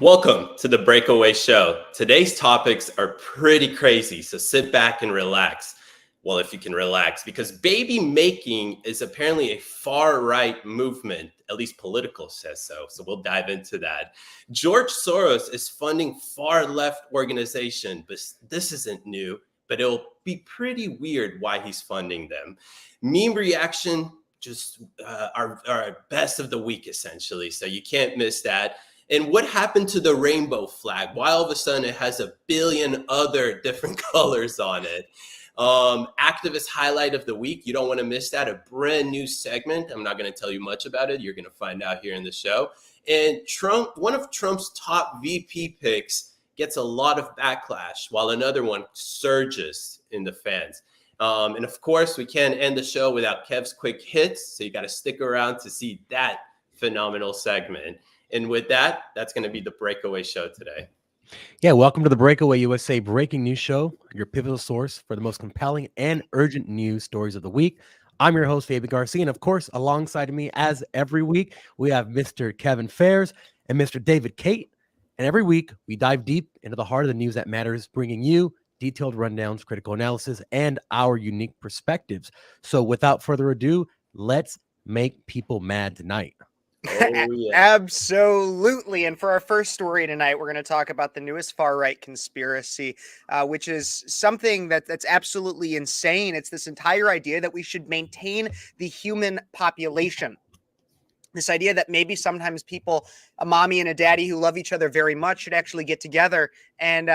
Welcome to the Breakaway Show. Today's topics are pretty crazy, so sit back and relax. Well, if you can relax, because baby making is apparently a far-right movement, at least political says so. So we'll dive into that. George Soros is funding far-left organization, but this isn't new, but it'll be pretty weird why he's funding them. Meme reaction, just our best of the week, essentially. So you can't miss that. And what happened to the rainbow flag? Why all of a sudden it has a billion other different colors on it? Activist highlight of the week. You don't want to miss that. A brand new segment. I'm not going to tell you much about it. You're going to find out here in the show. And Trump, one of Trump's top VP picks, gets a lot of backlash, while another one surges in the fans. And of course, we can't end the show without Kev's quick hits. So you got to stick around to see that phenomenal segment. And with that, that's going to be the Breakaway Show today. Yeah, welcome to the Breakaway USA breaking news show, your pivotal source for the most compelling and urgent news stories of the week. I'm your host, Fabian Garcia, and of course, alongside of me, as every week, we have Mr. Kevin Fairs and Mr. David Kate. And every week, we dive deep into the heart of the news that matters, bringing you detailed rundowns, critical analysis, and our unique perspectives. So without further ado, let's make people mad tonight. Oh, yeah. Absolutely. And for our first story tonight, we're going to talk about the newest far-right conspiracy, which is something that's absolutely insane. It's this entire idea that we should maintain the human population. This idea that maybe sometimes people, a mommy and a daddy who love each other very much, should actually get together and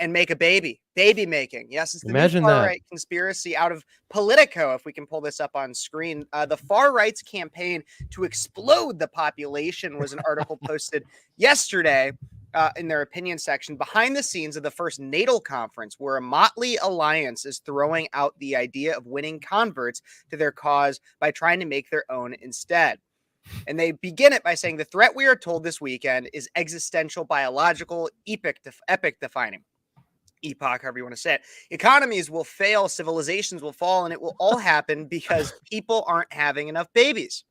make a baby. Baby making. Yes, it's the new far-right conspiracy out of Politico, if we can pull this up on screen. The far-right's campaign to explode the population was an article posted yesterday in their opinion section behind the scenes of the first natal conference, where a motley alliance is throwing out the idea of winning converts to their cause by trying to make their own instead. And they begin it by saying the threat we are told this weekend is existential, biological, epic defining. Epoch, however you want to say it. Economies will fail, civilizations will fall, and it will all happen because people aren't having enough babies.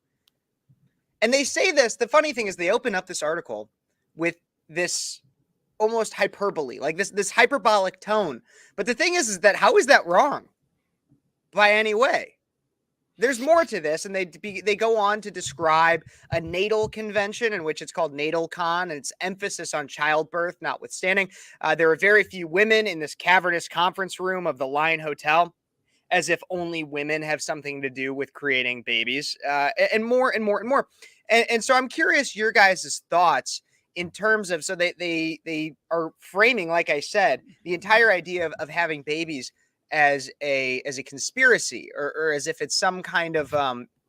And they say this. The funny thing is they open up this article with this almost hyperbole, like this hyperbolic tone. But the thing is that how is that wrong by any way? There's more to this, and they go on to describe a natal convention in which it's called Natal Con, and its emphasis on childbirth notwithstanding. There are very few women in this cavernous conference room of the Lion Hotel, as if only women have something to do with creating babies, and more and more and more. And so I'm curious your guys' thoughts in terms of, so they are framing, like I said, the entire idea of having babies as a conspiracy or as if it's some kind of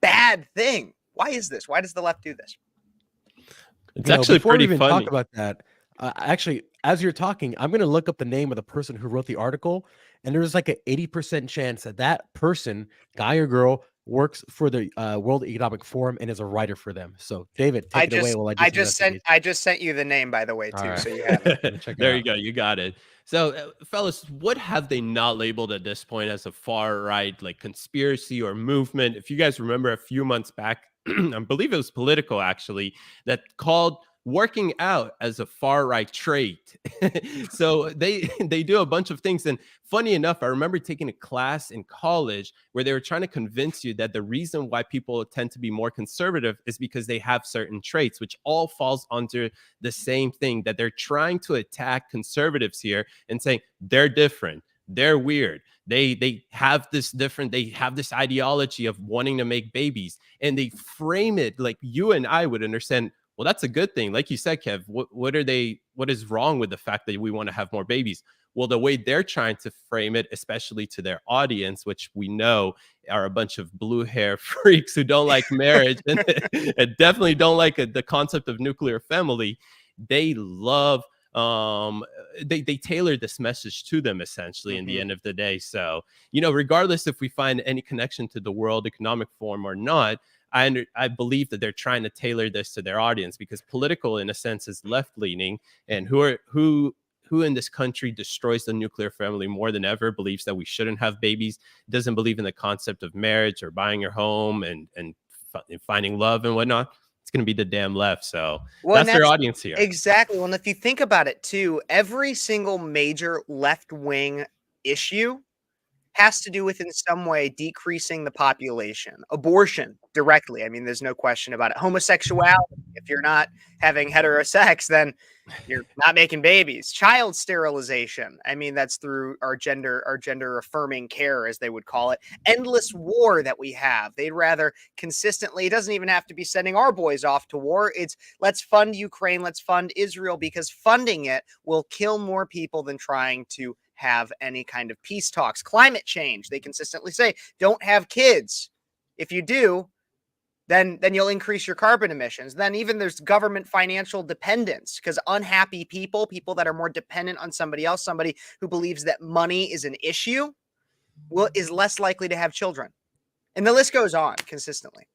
bad thing. Why is this? Why does the left do this? It's actually pretty funny. Talk about that. Actually, as you're talking, I'm going to look up the name of the person who wrote the article, and there's like an 80% chance that that person, guy or girl, works for the World Economic Forum and is a writer for them. So, David, take it away. While I just sent you the name, by the way, too. Right. So you have it. There you go. You got it. So, fellas, what have they not labeled at this point as a far-right like conspiracy or movement? If you guys remember a few months back, I believe it was Politico, actually, that called working out as a far-right trait. So they do a bunch of things. And funny enough, I remember taking a class in college where they were trying to convince you that the reason why people tend to be more conservative is because they have certain traits, which all falls under the same thing, that they're trying to attack conservatives here and saying they're different. They're weird. They have this ideology of wanting to make babies, and they frame it like you and I would understand. Well, that's a good thing. Like you said, Kev, what is wrong with the fact that we want to have more babies? Well, the way they're trying to frame it, especially to their audience, which we know are a bunch of blue hair freaks who don't like marriage and definitely don't like the concept of nuclear family. They love, they tailor this message to them, essentially, in the end of the day. So, regardless if we find any connection to the World Economic Forum or not, I believe that they're trying to tailor this to their audience, because Political, in a sense, is left-leaning, and who in this country destroys the nuclear family more than ever, believes that we shouldn't have babies, doesn't believe in the concept of marriage or buying your home and finding love and whatnot. it's going to be the damn left. So Well, and that's their audience here. exactly. Well, and if you think about it too, every single major left-wing issue has to do with in some way decreasing the population. Abortion directly. I mean, there's no question about it. Homosexuality. If you're not having heterosex, then you're not making babies. Child sterilization. I mean, that's through our gender affirming care, as they would call it. Endless war that we have. They'd rather consistently, it doesn't even have to be sending our boys off to war. It's let's fund Ukraine, let's fund Israel, because funding it will kill more people than trying to have any kind of peace talks. Climate change. They consistently say, don't have kids. If you do, then you'll increase your carbon emissions. Then even there's government financial dependence, because unhappy people that are more dependent on somebody else, somebody who believes that money is an issue, is less likely to have children. And the list goes on consistently.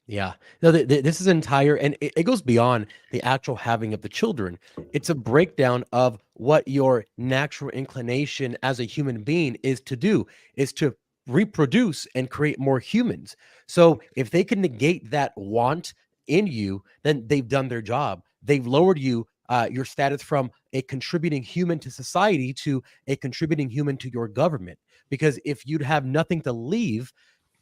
Yeah, no, this is entire, and it goes beyond the actual having of the children. It's a breakdown of what your natural inclination as a human being is to do, is to reproduce and create more humans. So if they can negate that want in you, then they've done their job. They've lowered you, your status from a contributing human to society to a contributing human to your government. Because if you'd have nothing to leave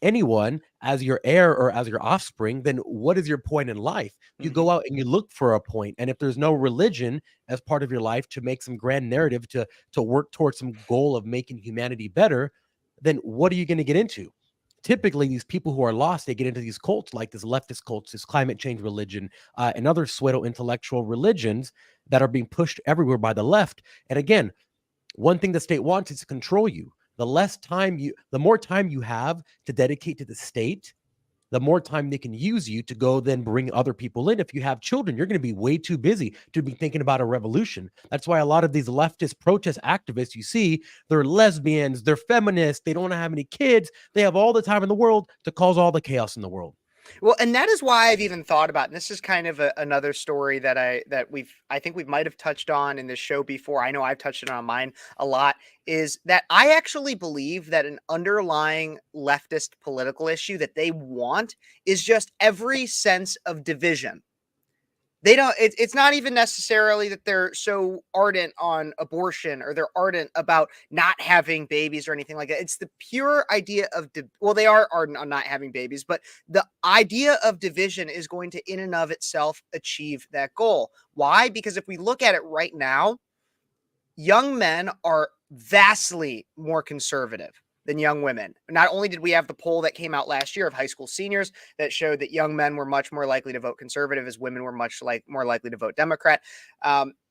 anyone as your heir or as your offspring, then what is your point in life? You go out and you look for a point, and if there's no religion as part of your life to make some grand narrative to work towards some goal of making humanity better, then what are you going to get into? Typically, these people who are lost, they get into these cults like this leftist cults, this climate change religion, and other pseudo intellectual religions that are being pushed everywhere by the left. And again, one thing the state wants is to control you. The more time you have to dedicate to the state, the more time they can use you to go then bring other people in. If you have children, you're going to be way too busy to be thinking about a revolution. That's why a lot of these leftist protest activists, you see, they're lesbians, they're feminists, they don't want to have any kids. They have all the time in the world to cause all the chaos in the world. Well, and that is why I've even thought about, and this is kind of another story that I think we might have touched on in this show before. I know I've touched it on mine a lot, is that I actually believe that an underlying leftist political issue that they want is just every sense of division. They don't, it's not even necessarily that they're so ardent on abortion or they're ardent about not having babies or anything like that. It's the pure idea of, well, they are ardent on not having babies, but the idea of division is going to in and of itself achieve that goal. Why? Because if we look at it right now, young men are vastly more conservative than young women. Not only did we have the poll that came out last year of high school seniors that showed that young men were much more likely to vote conservative as women were much more likely to vote Democrat.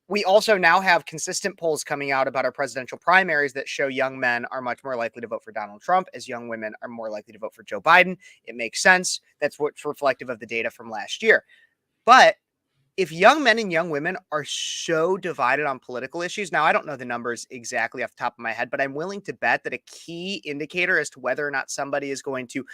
We also now have consistent polls coming out about our presidential primaries that show young men are much more likely to vote for Donald Trump as young women are more likely to vote for Joe Biden. It makes sense. That's what's reflective of the data from last year. But if young men and young women are so divided on political issues, now I don't know the numbers exactly off the top of my head, but I'm willing to bet that a key indicator as to whether or not somebody is going to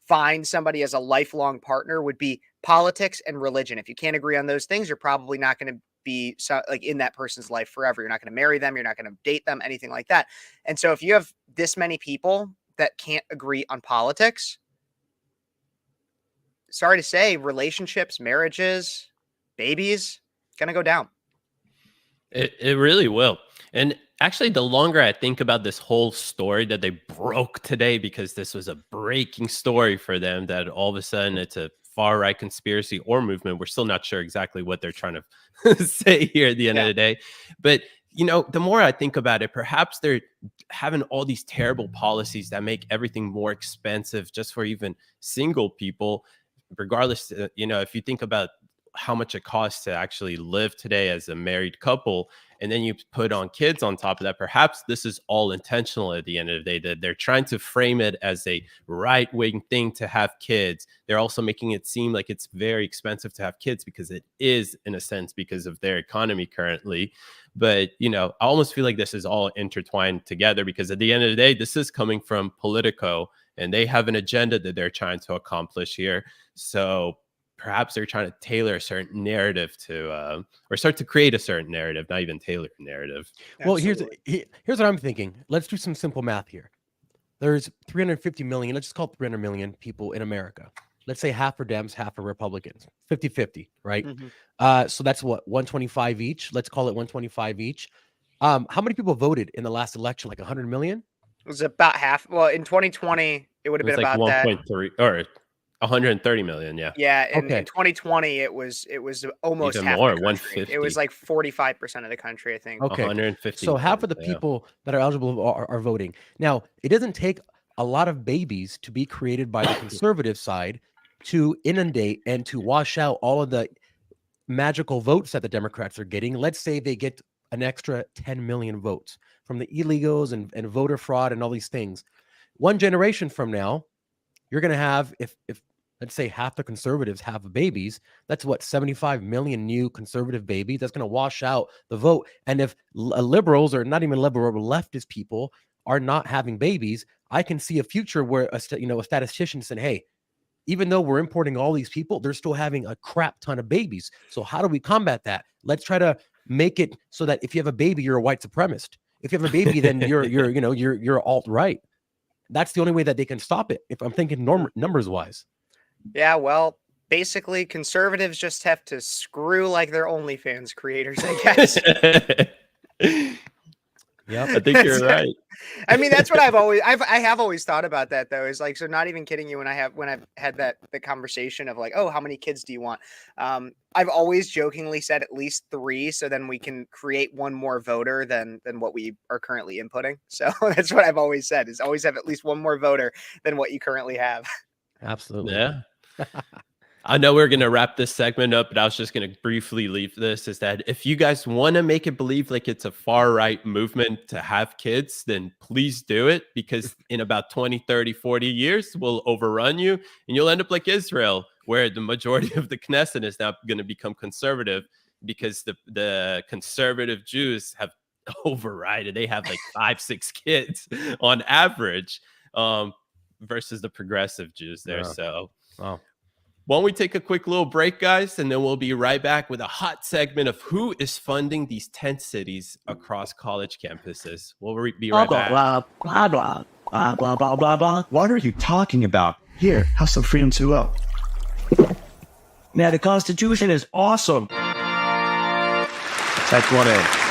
find somebody as a lifelong partner would be politics and religion. If you can't agree on those things, you're probably not going to be in that person's life forever. You're not going to marry them. You're not going to date them, anything like that. And so if you have this many people that can't agree on politics, sorry to say, relationships, marriages, babies, gonna go down. It really will. And actually, the longer I think about this whole story that they broke today, because this was a breaking story for them, that all of a sudden it's a far right conspiracy or movement. We're still not sure exactly what they're trying to say here at the end of the day. But the more I think about it, perhaps they're having all these terrible policies that make everything more expensive just for even single people, regardless. If you think about how much it costs to actually live today as a married couple, and then you put on kids on top of that, perhaps this is all intentional at the end of the day, that they're trying to frame it as a right-wing thing to have kids. They're also making it seem like it's very expensive to have kids, because it is, in a sense, because of their economy currently. But, I almost feel like this is all intertwined together, because at the end of the day, this is coming from Politico, and they have an agenda that they're trying to accomplish here. So perhaps they're trying to tailor a certain narrative to, or start to create a certain narrative, not even tailor a narrative. Well, here's what I'm thinking. Let's do some simple math here. There's 350 million, let's just call it 300 million people in America. let's say half for Dems, half for Republicans, 50-50, right? Mhm. So that's what, 125 each. Let's call it 125 each. How many people voted in the last election? Like 100 million? It was about half. Well, in 2020, it would It have been was like about that. 1.3 or 130 million. Yeah, Yeah, in Okay. 2020, it was almost even half more, the country. It was 150, like 45% of the country, I think. Okay. 150 So half million. of the Yeah. people that are eligible are voting. Now, it doesn't take a lot of babies to be created by the conservative side to inundate and to wash out all of the magical votes that the Democrats are getting. Let's say they get an extra 10 million votes from the illegals and voter fraud and all these things. One generation from now, you're going to have, if let's say half the conservatives have babies, that's what, 75 million new conservative babies. That's going to wash out the vote. And if liberals, or not even liberal, but leftist people are not having babies, I can see a future where a statistician said, hey, even though we're importing all these people, they're still having a crap ton of babies. So how do we combat that? Let's try to make it so that if you have a baby, you're a white supremacist. If you have a baby, then you're alt-right. That's the only way that they can stop it. If I'm thinking numbers wise. Yeah, well, basically, conservatives just have to screw like their OnlyFans creators, I guess. Yep. I think you're right. I mean, that's what I have always thought about that though. Is like, so not even kidding you when I've had the conversation of like, oh, how many kids do you want? I've always jokingly said at least 3, so then we can create one more voter than what we are currently inputting. So that's what I've always said, is always have at least one more voter than what you currently have. Absolutely. Yeah. I know we're going to wrap this segment up, but I was just going to briefly leave this, is that if you guys want to make it believe like it's a far right movement to have kids, then please do it, because in about 20, 30, 40 years, we'll overrun you and you'll end up like Israel, where the majority of the Knesset is now going to become conservative because the conservative Jews have overridden. They have like 5, 6 kids on average, versus the progressive Jews there. Yeah. So, Wow. why don't we take a quick little break, guys, and then we'll be right back with a hot segment of who is funding these tent cities across college campuses. We'll be right back. Blah, blah, blah, blah, blah, blah, blah, blah. What are you talking about? Here, have some Freedom 2.0. Now, the Constitution is awesome. Type 1A.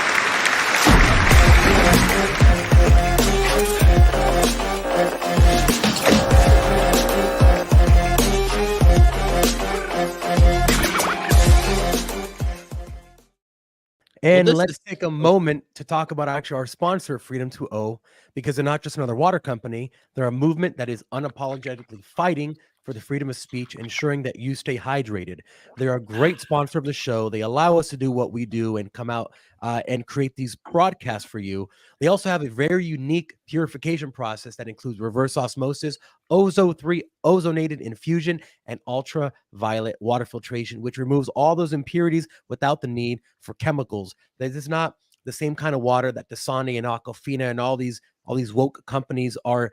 And this let's is- take a moment to talk about actually our sponsor, Freedom 2.0, because they're not just another water company. They're a movement that is unapologetically fighting for the freedom of speech, ensuring that you stay hydrated. They're a great sponsor of the show. They allow us to do what we do and come out and create these broadcasts for you. They also have a very unique purification process that includes reverse osmosis, Ozo3 ozonated infusion, and ultraviolet water filtration, which removes all those impurities without the need for chemicals. This is not the same kind of water that Dasani and Aquafina and all these woke companies are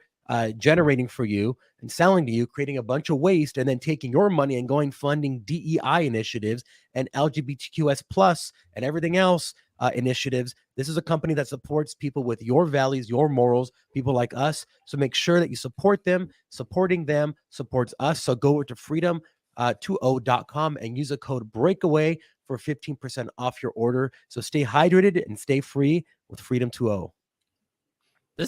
generating for you and selling to you, creating a bunch of waste, and then taking your money and going funding DEI initiatives and LGBTQS plus and everything else initiatives. This is a company that supports people with your values, your morals, people like us. So make sure that you support them. Supporting them supports us. So go over to freedom20.com and use the code Breakaway for 15% off your order. So stay hydrated and stay free with Freedom 2.0.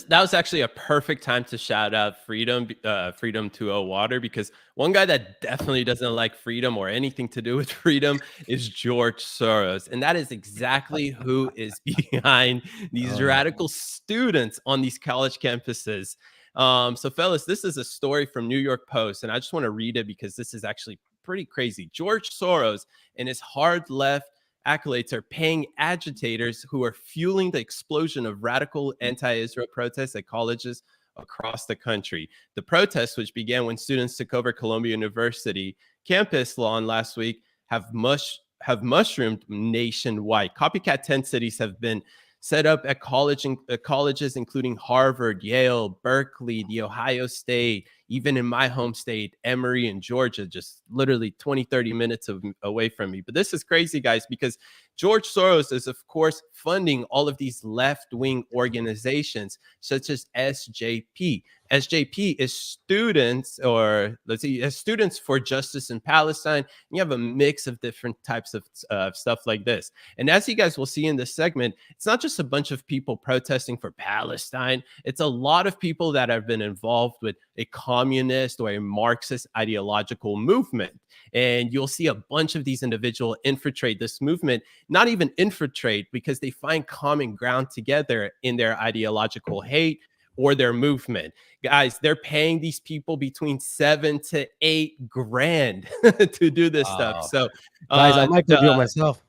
That was actually a perfect time to shout out Freedom 2.0 water, because one guy that definitely doesn't like freedom or anything to do with freedom is George Soros. And that is exactly who is behind these radical students on these college campuses. So fellas, this is a story from New York Post, and I just want to read it because this is actually pretty crazy. George Soros and his hard left accolades are paying agitators who are fueling the explosion of radical anti-Israel protests at colleges across the country. The protests, which began when students took over Columbia University campus lawn last week, have mushroomed nationwide. Copycat tent cities have been set up at colleges including Harvard, Yale, Berkeley, The Ohio State, even in my home state, Emory in Georgia, just literally 20, 30 minutes away from me. But this is crazy, guys, because George Soros is, of course, funding all of these left-wing organizations such as SJP. SJP is students, or let's see, students for justice in Palestine. You have a mix of different types of stuff like this. And as you guys will see in this segment, it's not just a bunch of people protesting for Palestine. It's a lot of people that have been involved with a communist or a Marxist ideological movement. And you'll see a bunch of these individuals infiltrate this movement, not even infiltrate, because they find common ground together in their ideological hate or their movement. Guys, they're paying these people between 7 to 8 grand to do this stuff. So, guys, I might go do it myself.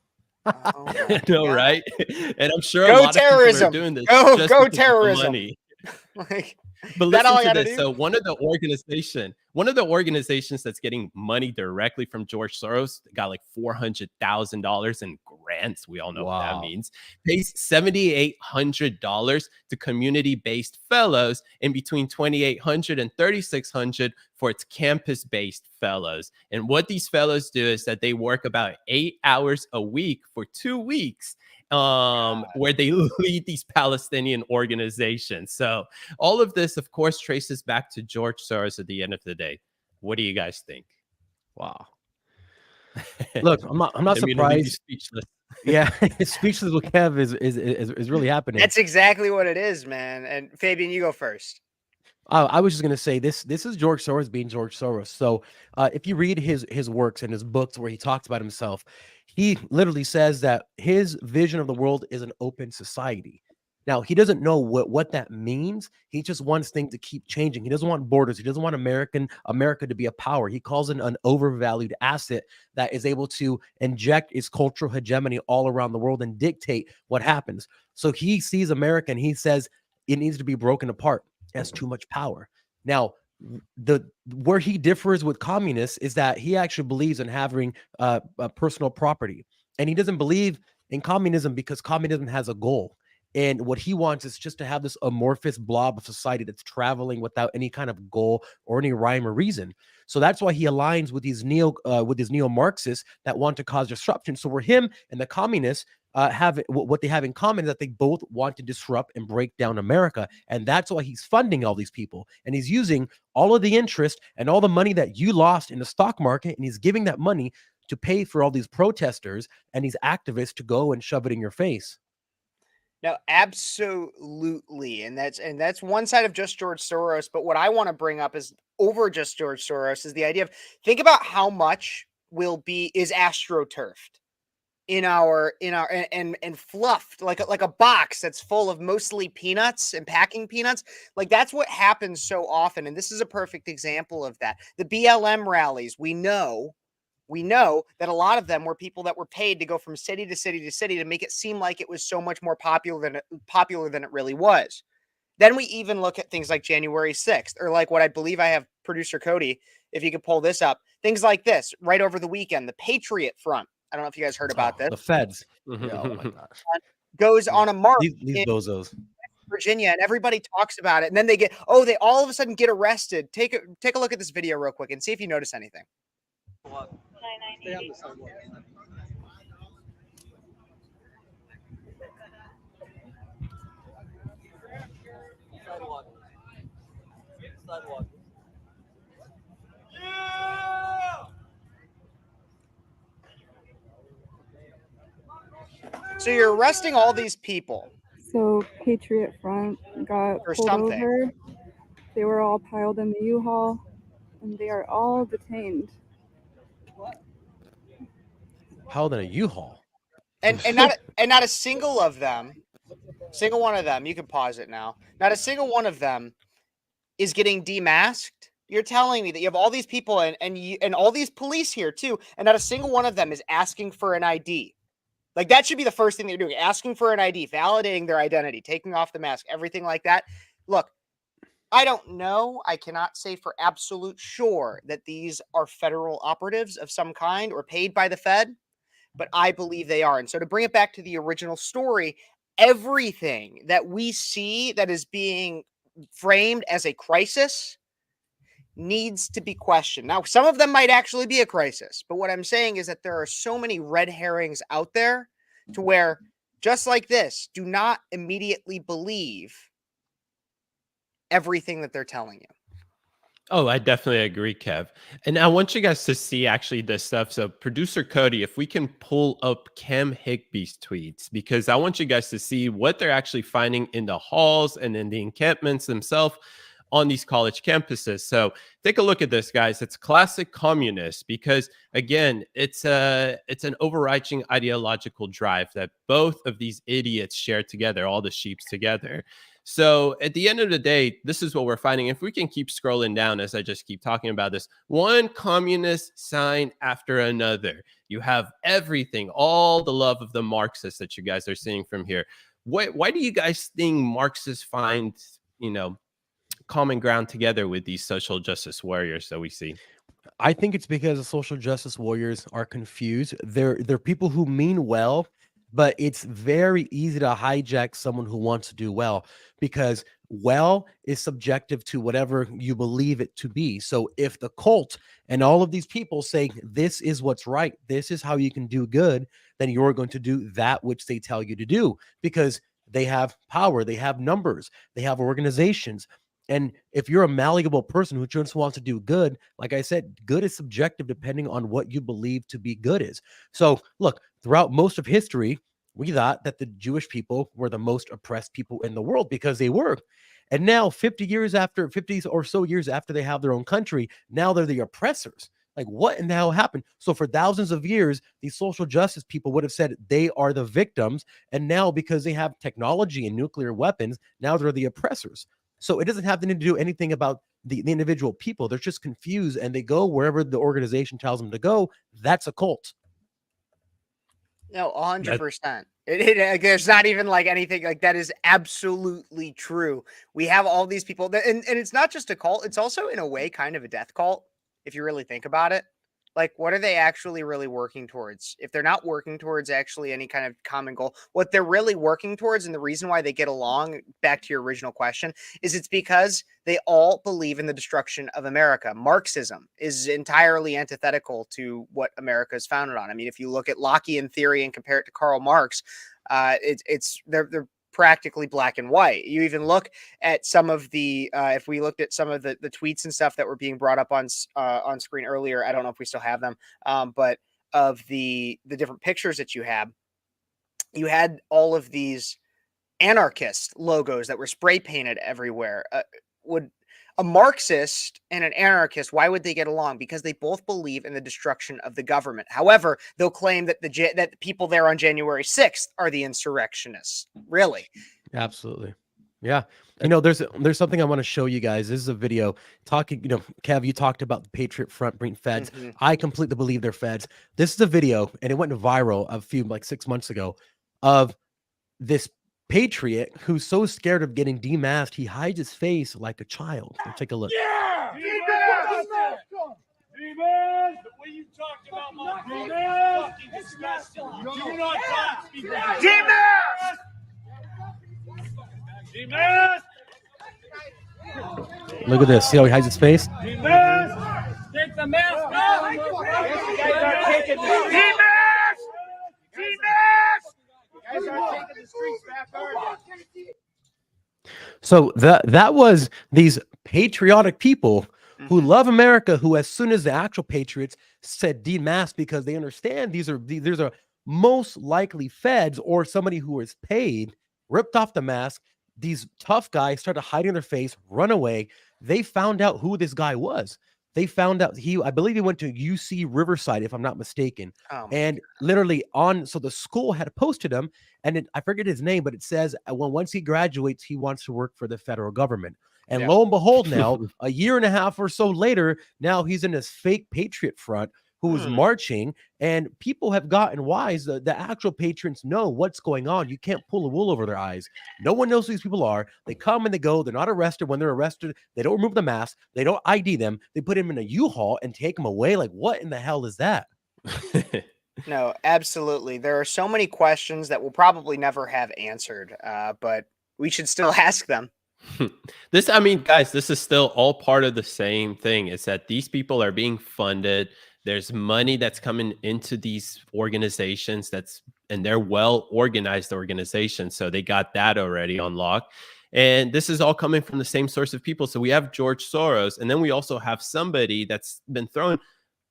Oh I know, God. right? And I'm sure Go a lot terrorism. of people are doing this Go just go because of the terrorism. money. Like, But that all listen I to gotta this. do? So one of the organizations that's getting money directly from George Soros got like $400,000 in grants. We all know what that Wow. means. Pays $7,800 to community-based fellows, and between $2,800 and $3,600 for its campus-based fellows. And what these fellows do is that they work about 8 hours a week for 2 weeks, where they lead these Palestinian organizations. So all of this, of course, traces back to George Soros at the end of the day. What do you guys think? Wow. Look, I'm not I mean, to leave you surprised. speechless. Yeah, speechless with Kev is really happening. That's exactly what it is, man. And Fabian, you go first. I was just gonna say this is George Soros being George Soros. So if you read his works and his books where he talks about himself, he literally says that his vision of the world is an open society. Now, he doesn't know what that means. He just wants things to keep changing. He doesn't want borders. He doesn't want America to be a power. He calls it an overvalued asset that is able to inject its cultural hegemony all around the world and dictate what happens. So he sees America and he says it needs to be broken apart. It has too much power. Now, where he differs with communists is that he actually believes in having personal property, and he doesn't believe in communism because communism has a goal. And what he wants is just to have this amorphous blob of society that's traveling without any kind of goal or any rhyme or reason. So that's why he aligns with these neo-Marxists that want to cause disruption. So for him and the communists have what they have in common is that they both want to disrupt and break down America. And that's why he's funding all these people. And he's using all of the interest and all the money that you lost in the stock market, and he's giving that money to pay for all these protesters and these activists to go and shove it in your face. No, absolutely. And that's one side of just George Soros. But what I want to bring up is over just George Soros is the idea of, think about how much is astroturfed in our and fluffed like a box that's full of mostly peanuts and packing peanuts. Like, that's what happens so often. And this is a perfect example of that. The BLM rallies, we know that a lot of them were people that were paid to go from city to city to city to make it seem like it was so much more popular than it really was. Then we even look at things like January 6th, or like what I believe I have producer Cody, if you could pull this up, things like this right over the weekend, the Patriot Front. I don't know if you guys heard about this. The feds. Yeah, oh my gosh. Goes on a march These in bozos. Virginia, and everybody talks about it. And then they all of a sudden get arrested. Take a look at this video real quick and see if you notice anything. Stay on the sidewalk. Sidewalk. So you're arresting all these people. So Patriot Front got Or pulled something. over. They were all piled in the U-Haul, and they are all detained. How than a U-Haul? And not a single one of them, you can pause it now. Not a single one of them is getting demasked. You're telling me that you have all these people and all these police here too, and not a single one of them is asking for an ID. Like, that should be the first thing they're doing, asking for an ID, validating their identity, taking off the mask, everything like that. Look, I don't know. I cannot say for absolute sure that these are federal operatives of some kind or paid by the Fed, but I believe they are. And so to bring it back to the original story, everything that we see that is being framed as a crisis needs to be questioned. Now, some of them might actually be a crisis, but what I'm saying is that there are so many red herrings out there to where, just like this, do not immediately believe everything that they're telling you. Oh, I definitely agree, Kev. And I want you guys to see actually this stuff. So, producer Cody, if we can pull up Cam Higby's tweets, because I want you guys to see what they're actually finding in the halls and in the encampments themselves on these college campuses. So, take a look at this, guys. It's classic communist because, again, it's an overarching ideological drive that both of these idiots share together, all the sheeps together. So at the end of the day, this is what we're finding. If we can keep scrolling down as I just keep talking about this, one communist sign after another. You have everything, all the love of the Marxists that you guys are seeing from here. Why do you guys think Marxists find, common ground together with these social justice warriors that we see? I think it's because the social justice warriors are confused. They're people who mean well, but it's very easy to hijack someone who wants to do well, because well is subjective to whatever you believe it to be. So if the cult and all of these people say this is what's right, this is how you can do good, then you're going to do that which they tell you to do, because they have power, they have numbers, they have organizations. And if you're a malleable person who just wants to do good, like I said, good is subjective depending on what you believe to be good is. So look, throughout most of history, we thought that the Jewish people were the most oppressed people in the world, because they were. And now 50 or so years after they have their own country, now they're the oppressors. Like, what in the hell happened? So for thousands of years, these social justice people would have said they are the victims. And now, because they have technology and nuclear weapons, now they're the oppressors. So it doesn't have to do anything about the individual people. They're just confused, and they go wherever the organization tells them to go. That's a cult. No, 100%. There's not even like anything like that. Is absolutely true. We have all these people that, and it's not just a cult. It's also in a way kind of a death cult, if you really think about it. Like, what are they actually really working towards? If they're not working towards actually any kind of common goal, what they're really working towards, and the reason why they get along, back to your original question, is it's because they all believe in the destruction of America. Marxism is entirely antithetical to what America is founded on. I mean, if you look at Lockean theory and compare it to Karl Marx, they're practically black and white. You even look at some of the if we looked at some of the tweets and stuff that were being brought up on screen earlier, I don't know if we still have them, but of the different pictures that you had all of these anarchist logos that were spray painted everywhere. Would a Marxist and an anarchist, why would they get along? Because they both believe in the destruction of the government. However, they'll claim that that the people there on January 6th are the insurrectionists. Really? Absolutely. Yeah. There's something I want to show you guys. This is a video talking, Kev, you talked about the Patriot Front being feds. Mm-hmm. I completely believe they're feds. This is a video, and it went viral like 6 months ago, of this patriot who's so scared of getting demasked, he hides his face like a child. Let's take a look. Yeah! Demask! The way you talked about my brother is fucking disgusting. You do not talk to people. Demask! Demask! Look at this. See how he hides his face? Demask! Take the mask off! You guys are taking the streets. Demask! Demask! You guys are taking the streets back, are you? So that was these patriotic people who love America, who, as soon as the actual patriots said demask, because they understand these are most likely feds or somebody who is paid, ripped off the mask. These tough guys started hiding their face, run away. They found out who this guy was. They found out I believe he went to UC Riverside, if I'm not mistaken. And literally so the school had posted him, and I forget his name, but it says once he graduates, he wants to work for the federal government. And lo and behold, now a year and a half or so later, now he's in this fake Patriot Front who is marching, and people have gotten wise. The actual patriots know what's going on. You can't pull the wool over their eyes. No one knows who these people are. They come and they go. They're not arrested. When they're arrested, they don't remove the mask. They don't ID them. They put him in a U-Haul and take him away. Like, what in the hell is that? No, absolutely. There are so many questions that we'll probably never have answered, but we should still ask them. Guys, this is still all part of the same thing. It's that these people are being funded. There's money that's coming into these organizations and they're well organized organizations. So they got that already on lock. And this is all coming from the same source of people. So we have George Soros, and then we also have somebody that's been throwing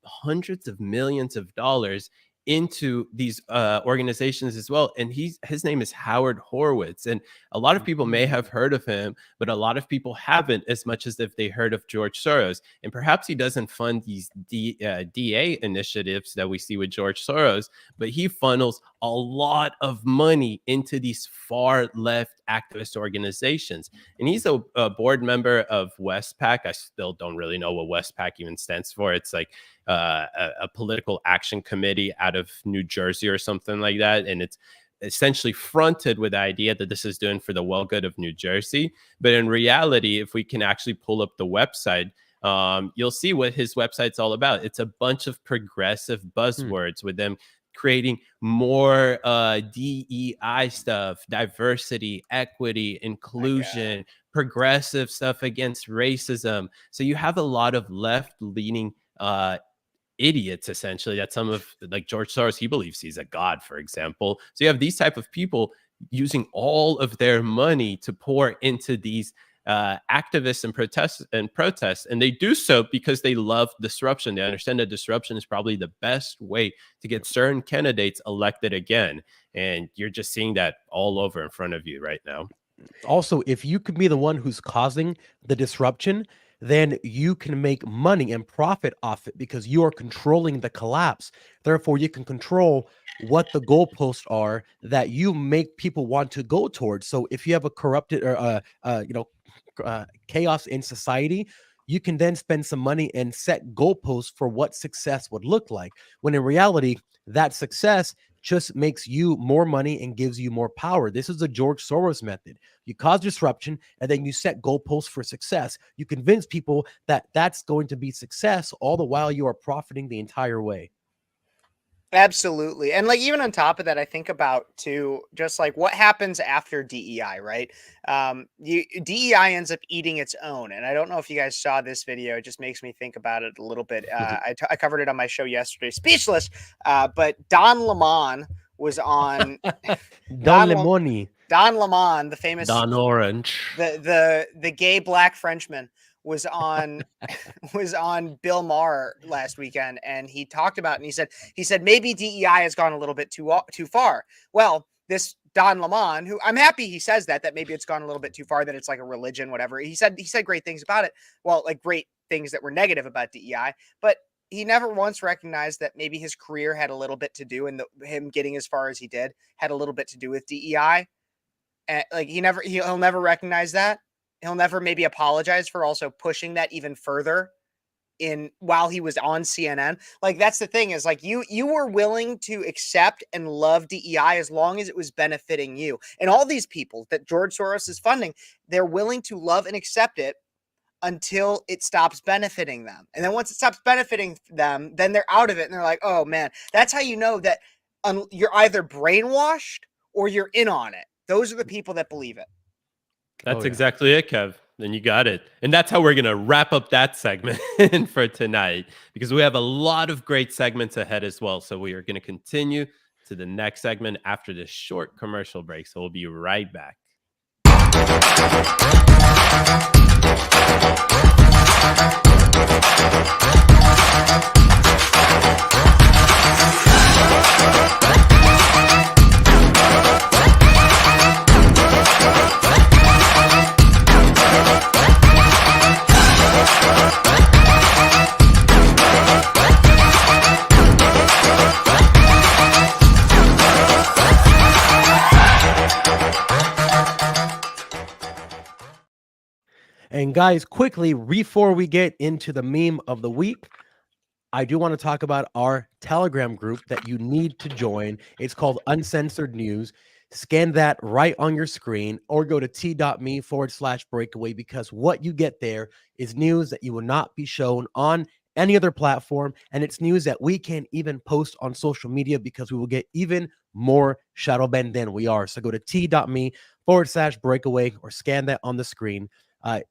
hundreds of millions of dollars into these organizations as well. And his name is Howard Horowitz. And a lot of people may have heard of him, but a lot of people haven't, as much as if they heard of George Soros. And perhaps he doesn't fund these DA initiatives that we see with George Soros, but he funnels a lot of money into these far left activist organizations. And he's a board member of Westpac. I still don't really know what Westpac even stands for. It's like a political action committee out of New Jersey or something like that. And it's essentially fronted with the idea that this is doing for the well good of New Jersey. But in reality, if we can actually pull up the website, you'll see what his website's all about. It's a bunch of progressive buzzwords with them creating more DEI stuff, diversity, equity, inclusion, progressive stuff against racism. So you have a lot of left-leaning idiots, essentially, that some of, like George Soros, he believes he's a god, for example. So you have these type of people using all of their money to pour into these activists and protests, and they do so because they love disruption. They understand that disruption is probably the best way to get certain candidates elected again, and you're just seeing that all over in front of you right now. Also, if you could be the one who's causing the disruption, then you can make money and profit off it because you are controlling the collapse. Therefore, you can control what the goalposts are that you make people want to go towards. So if you have a corrupted or chaos in society, you can then spend some money and set goalposts for what success would look like. When in reality, that success just makes you more money and gives you more power. This is the George Soros method. You cause disruption and then you set goalposts for success. You convince people that that's going to be success, all the while you are profiting the entire way. Absolutely. And like, even on top of that, I think about too, just like what happens after DEI, right? DEI ends up eating its own. And I don't know if you guys saw this video. It just makes me think about it a little bit. I covered it on my show yesterday, Speechless. But Don Lemon was on Don Lemon, the famous Don Orange, the gay black Frenchman, was on Bill Maher last weekend, and he talked about it, and he said maybe DEI has gone a little bit too far. Well, this Don Lemon, who I'm happy he says that maybe it's gone a little bit too far, that it's like a religion, whatever. He said great things about it. Well, like great things that were negative about DEI, but he never once recognized that maybe his career had a little bit to do, and him getting as far as he did had a little bit to do with DEI. And like he'll never recognize that. He'll never maybe apologize for also pushing that even further while he was on CNN. Like, that's the thing, is like you were willing to accept and love DEI as long as it was benefiting you. And all these people that George Soros is funding, they're willing to love and accept it until it stops benefiting them. And then once it stops benefiting them, then they're out of it. And they're like, oh man, that's how you know that you're either brainwashed or you're in on it. Those are the people that believe it. That's exactly it, Kev. Then you got it. And that's how we're going to wrap up that segment for tonight, because we have a lot of great segments ahead as well. So we are going to continue to the next segment after this short commercial break. So we'll be right back. And guys, quickly, before we get into the meme of the week, I do want to talk about our Telegram group that you need to join. It's called Uncensored News. Scan that right on your screen or go to t.me/breakaway, because what you get there is news that you will not be shown on any other platform. And it's news that we can't even post on social media because we will get even more shadow banned than we are. So go to t.me/breakaway or scan that on the screen.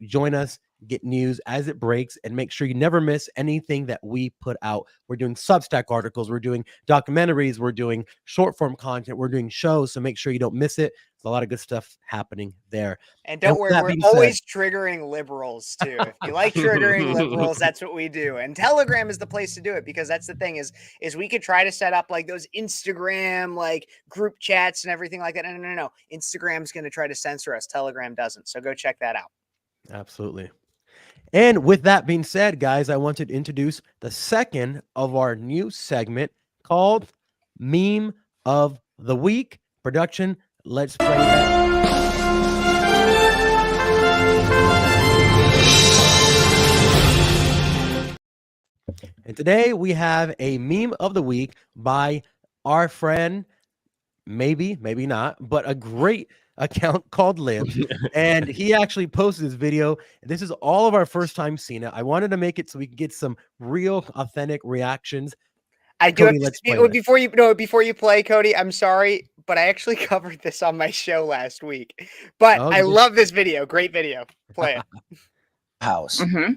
Join us, get news as it breaks, and make sure you never miss anything that we put out. We're doing Substack articles, we're doing documentaries, we're doing short form content, we're doing shows, so make sure you don't miss it. There's a lot of good stuff happening there. And don't worry, that we're being said- always triggering liberals too. If you like triggering liberals, that's what we do. And Telegram is the place to do it, because that's the thing is we could try to set up like those Instagram like group chats and everything like that. No. Instagram's going to try to censor us. Telegram doesn't. So go check that out. Absolutely. And with that being said, guys, I wanted to introduce the second of our new segment called Meme of the Week. Production, let's play that. And today we have a meme of the week by our friend, maybe not, but a great account called Liv. And he actually posted this video. This is all of our first time seeing it. I wanted to make it so we can get some real authentic reactions. I do Cody, have let's to, play this. before you play, Cody, I'm sorry, but I actually covered this on my show last week. But Oh, I you did? love this video. Great video. Play it. House, Mm-hmm.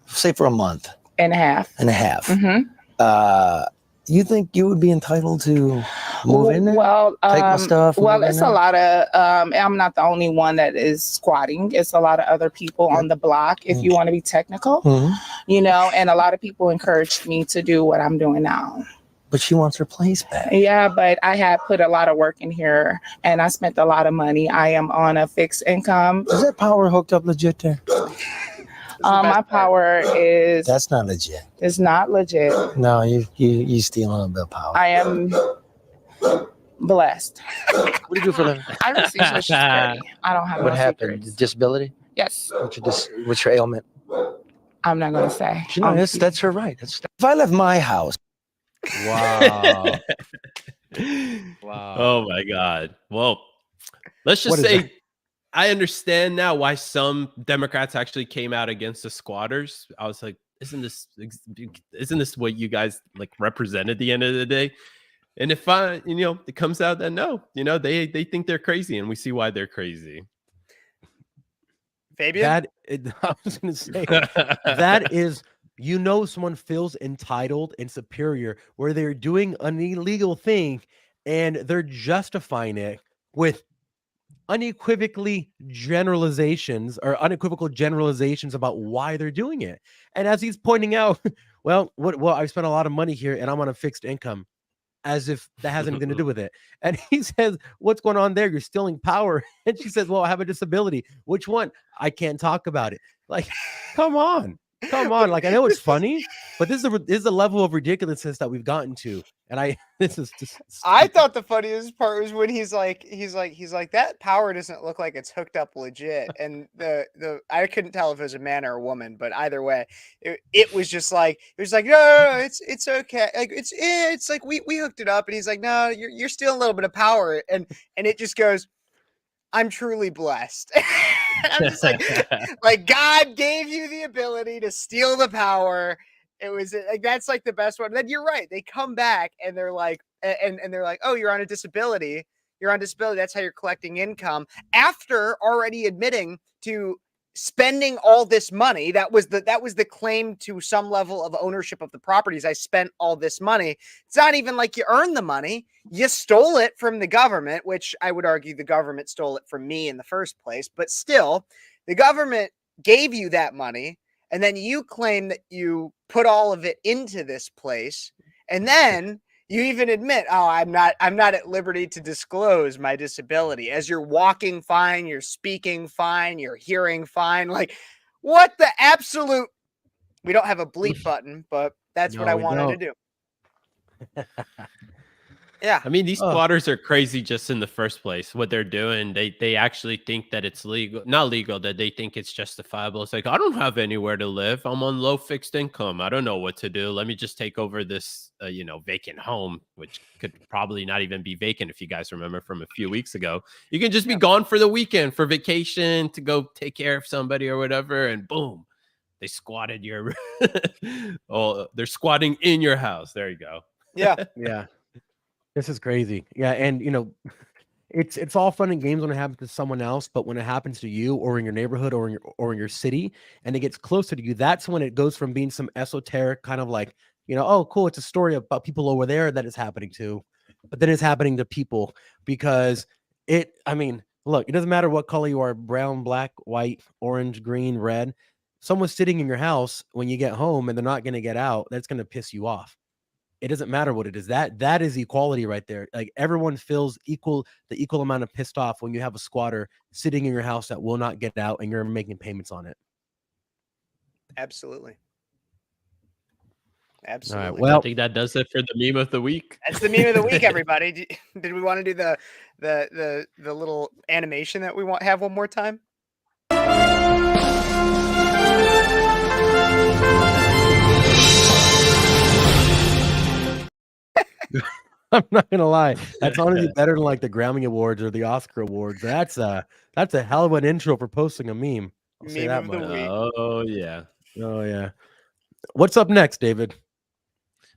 say for a month And a half. and a half. Mm-hmm. You think you would be entitled to move in there? Well, Take my stuff and well, move in it's there? a lot of. I'm not the only one that is squatting. It's a lot of other people on the block. If you want to be technical, Mhm. you know, and a lot of people encouraged me to do what I'm doing now. But she wants her place back. Yeah, but I had put a lot of work in here, and I spent a lot of money. I am on a fixed income. Is that power hooked up legit there? My power is That's not legit. not legit. No, you stealing a bit of power. I am blessed. What do you do for them? I receive Social Security. I don't have What no happened? secrets. Disability? Yes, What's your ailment? I'm not gonna say. No, that's her right. If I left my house, Wow. Wow. Oh my God. Well, let's just What is say that? I understand now why some Democrats actually came out against the squatters. I was like, isn't this what you guys like represent at the end of the day? And if it comes out that no, they think they're crazy, and we see why they're crazy. Fabian? I was going to say, that is, someone feels entitled and superior where they're doing an illegal thing and they're justifying it with unequivocal generalizations about why they're doing it. And as he's pointing out, well, I spent a lot of money here and I'm on a fixed income, as if that has anything to do with it. And he says, what's going on there? You're stealing power. And she says, well, I have a disability. Which one? I can't talk about it. Like, come on. Like, I know it's funny, but this is a level of ridiculousness that we've gotten to. And this is just. I thought the funniest part was when he's like, that power doesn't look like it's hooked up legit. And I couldn't tell if it was a man or a woman, but either way, it was just like, no, it's okay. Like it's like we hooked it up, and he's like, no, you're still a little bit of power. And it just goes, I'm truly blessed. I'm just like God gave you the ability to steal the power. It was like, that's like the best one. Then you're right. They come back and they're like, and they're like, oh, you're on disability. That's how you're collecting income, after already admitting to spending all this money. That was the claim to some level of ownership of the properties. I spent all this money. It's not even like you earned the money. You stole it from the government, which I would argue the government stole it from me in the first place. But still, the government gave you that money, and then you claim that you put all of it into this place, and then you even admit, oh, I'm not at liberty to disclose my disability. As you're walking fine, you're speaking fine, you're hearing fine. Like, what the absolute? We don't have a bleep button, but that's what I wanted to do. Yeah. I mean, these squatters are crazy just in the first place. What they're doing, they actually think that it's not legal, that they think it's justifiable. It's like, I don't have anywhere to live. I'm on low fixed income. I don't know what to do. Let me just take over this, vacant home, which could probably not even be vacant. If you guys remember from a few weeks ago, you can just be gone for the weekend for vacation to go take care of somebody or whatever. And boom, they squatted your, they're squatting in your house. There you go. Yeah. Yeah. This is crazy. Yeah. And, It's all fun and games when it happens to someone else, but when it happens to you or in your neighborhood or in your city and it gets closer to you, that's when it goes from being some esoteric kind of like, oh, cool, it's a story about people over there that it's happening to, but then it's happening to people because I mean, look, it doesn't matter what color you are, brown, black, white, orange, green, red. Someone's sitting in your house when you get home and they're not going to get out. That's going to piss you off. It doesn't matter what it is. That is equality right there. Like everyone feels the equal amount of pissed off when you have a squatter sitting in your house that will not get out and you're making payments on it. Absolutely. All Absolutely. right. Well, I think that does it for the meme of the week. That's the meme of the week, everybody. Did we want to do the little animation that we have one more time? I'm not gonna lie. That's honestly better than like the Grammy Awards or the Oscar Awards. That's a hell of an intro for posting a meme. I'll say that Meme of the much. week. Oh yeah. Oh yeah. What's up next, David?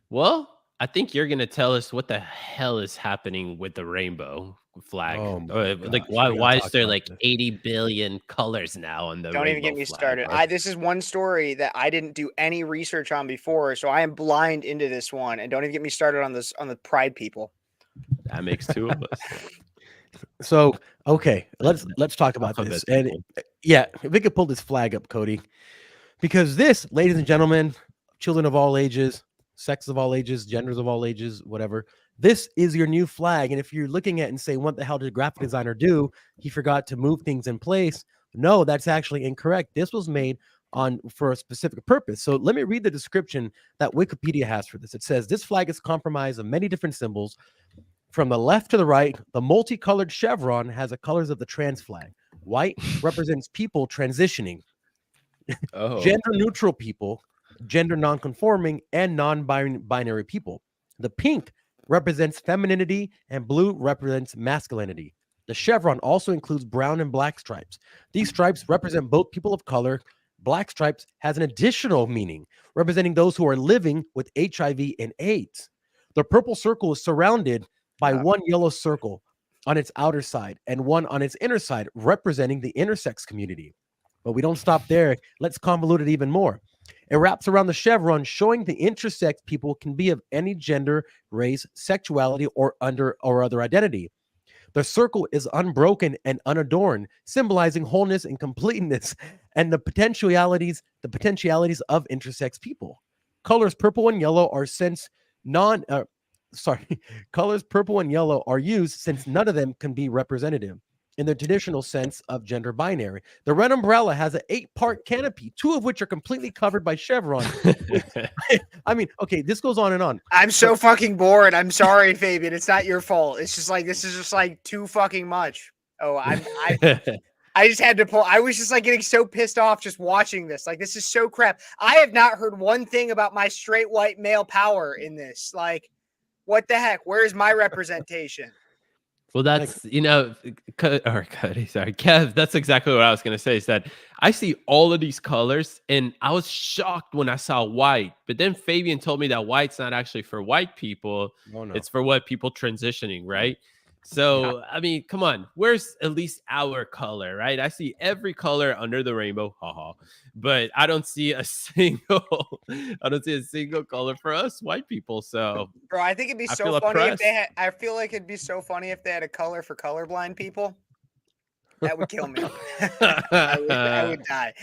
Well, I think you're gonna tell us what the hell is happening with the rainbow flag. Oh my Like gosh, we gotta why is talk there about like this. 80 billion colors now on the Don't even get rainbow me flag, started. bro? This is one story that I didn't do any research on before, so I am blind into this one. And don't even get me started on the pride people. That makes two of us. So okay, let's talk about Alphabet this. And people. yeah, if we could pull this flag up, Cody, because this, ladies and gentlemen, children of all ages, sexes of all ages, genders of all ages, whatever, this is your new flag. And if you're looking at it and say, what the hell did the graphic designer do? He forgot to move things in place. No, that's actually incorrect. This was made for a specific purpose. So let me read the description that Wikipedia has for this. It says this flag is comprised of many different symbols. From the left to the right, the multicolored chevron has the colors of the trans flag. White represents people transitioning, Oh. gender neutral people, gender non-conforming, and non-binary people. The pink represents femininity and blue represents masculinity. The chevron also includes brown and black stripes. These stripes represent both people of color. Black stripes has an additional meaning, representing those who are living with HIV and AIDS. The purple circle is surrounded by one yellow circle on its outer side and one on its inner side, representing the intersex community. But we don't stop there. Let's convolute it even more. It wraps around the chevron, showing the intersex people can be of any gender, race, sexuality, or other identity. The circle is unbroken and unadorned, symbolizing wholeness and completeness and the potentialities of intersex people. Colors purple and yellow are colors purple and yellow are used since none of them can be representative in the traditional sense of gender binary. The red umbrella has an 8-part canopy, 2 of which are completely covered by chevron. I mean, okay, this goes on and on. I'm so fucking bored. I'm sorry, Fabian. It's not your fault. It's just like this is just like too fucking much. Oh, I just had to pull. I was just like getting so pissed off just watching this. Like, this is so crap. I have not heard one thing about my straight white male power in this. Like, what the heck? Where is my representation? Well, that's, Cody, sorry, Kev, that's exactly what I was going to say, is that I see all of these colors and I was shocked when I saw white, but then Fabian told me that white's not actually for white people. Oh, no. It's for what people transitioning, right? So, yeah. I mean, come on, where's at least our color, right? I see every color under the rainbow, but I don't see a single color for us white people. So, bro, I think it'd be so funny if they had. I feel like it'd be so funny if they had a color for colorblind people. That would kill me. I would die.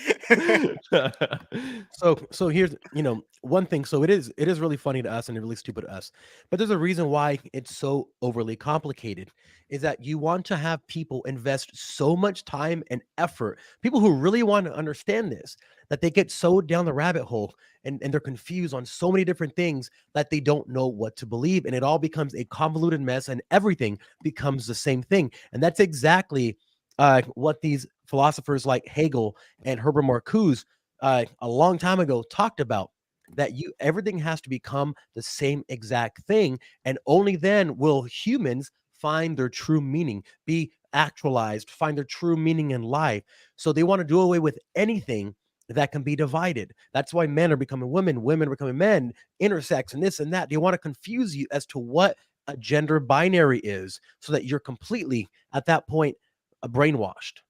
So here's, one thing. So it is really funny to us and really stupid to us. But there's a reason why it's so overly complicated, is that you want to have people invest so much time and effort, people who really want to understand this, that they get so down the rabbit hole and they're confused on so many different things that they don't know what to believe. And it all becomes a convoluted mess and everything becomes the same thing. And that's exactly what these philosophers like Hegel and Herbert Marcuse a long time ago talked about, that everything has to become the same exact thing, and only then will humans find their true meaning, be actualized, find their true meaning in life. So they want to do away with anything that can be divided. That's why men are becoming women, women are becoming men, intersex, and this and that. They want to confuse you as to what a gender binary is, so that you're completely at that point brainwashed.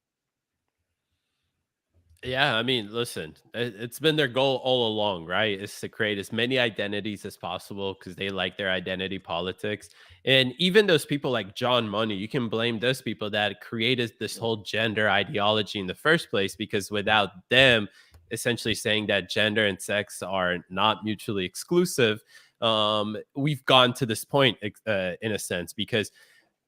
Yeah, I mean, listen, it's been their goal all along, right? Is to create as many identities as possible because they like their identity politics. And even those people like John Money, you can blame those people that created this whole gender ideology in the first place, because without them essentially saying that gender and sex are not mutually exclusive, we've gone to this point in a sense, because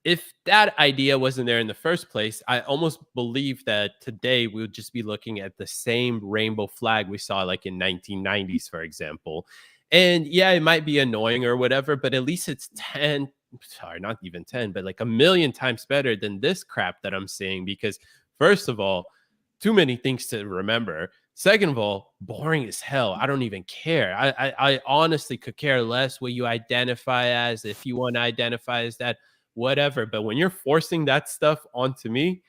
if that idea wasn't there in the first place, I almost believe that today we would just be looking at the same rainbow flag we saw like in 1990s, for example. And yeah, it might be annoying or whatever, but at least it's 10, sorry, not even 10, but like a million times better than this crap that I'm seeing. Because first of all, too many things to remember. Second of all, boring as hell. I don't even care. I honestly could care less what you identify as. If you want to identify as that, whatever. But when you're forcing that stuff onto me,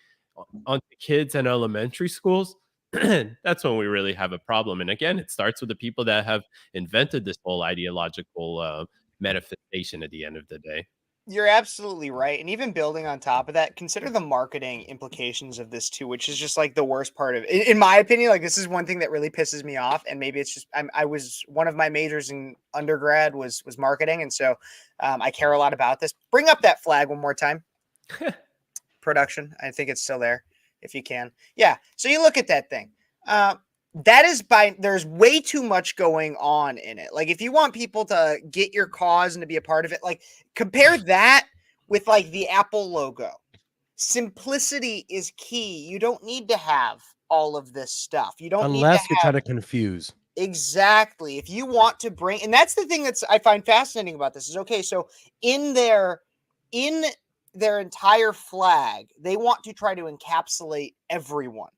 onto kids in elementary schools, that's when we really have a problem. And again, it starts with the people that have invented this whole ideological manifestation at the end of the day. You're absolutely right. And even building on top of that, consider the marketing implications of this too, which is just like the worst part of it. In my opinion, like this is one thing that really pisses me off. And maybe it's just, I was one of my majors in undergrad was marketing. And so I care a lot about this. Bring up that flag one more time. Production. I think it's still there if you can. Yeah. So you look at that thing. That is there's way too much going on in it. Like if you want people to get your cause and to be a part of it, like compare that with like the Apple logo. Simplicity is key. You don't need to have all of this stuff. You don't Unless need you're trying to confuse. Exactly. If you want to bring, and that's the thing I find fascinating about this is, okay, so in their entire flag, they want to try to encapsulate everyone.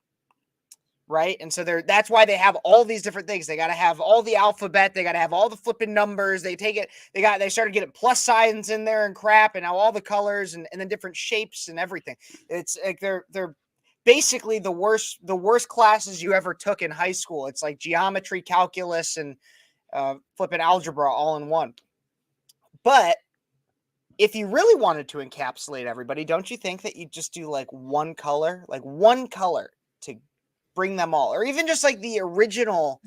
Right. And so that's why they have all these different things. They got to have all the alphabet. They got to have all the flipping numbers. They started getting plus signs in there and crap, and now all the colors and then different shapes and everything. It's like they're basically the worst classes you ever took in high school. It's like geometry, calculus, and flipping algebra all in one. But if you really wanted to encapsulate everybody, don't you think that you just do like one color to bring them all, or even just like the original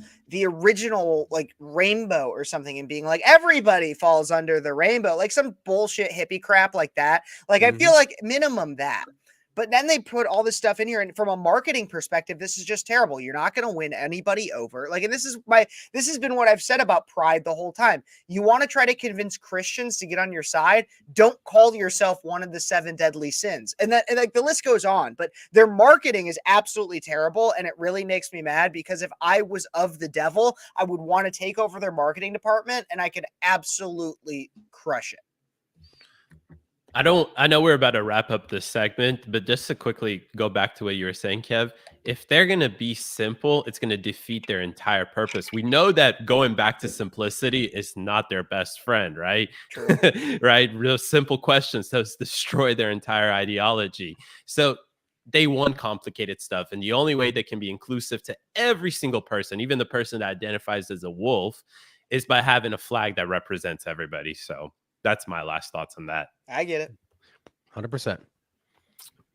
like rainbow or something, and being like everybody falls under the rainbow, like some bullshit hippie crap like that. Like I feel like minimum that. But then they put all this stuff in here, and from a marketing perspective, this is just terrible. You're not going to win anybody over. Like, and this has been what I've said about Pride the whole time. You want to try to convince Christians to get on your side, don't call yourself one of the 7 deadly sins. And like the list goes on, but their marketing is absolutely terrible, and it really makes me mad, because if I was of the devil, I would want to take over their marketing department, and I could absolutely crush it. I know we're about to wrap up this segment, but just to quickly go back to what you were saying, Kev, if they're going to be simple, it's going to defeat their entire purpose. We know that going back to simplicity is not their best friend, right? True. Right? Real simple questions does destroy their entire ideology. So they want complicated stuff. And the only way they can be inclusive to every single person, even the person that identifies as a wolf, is by having a flag that represents everybody. So that's my last thoughts on that. I get it. 100%.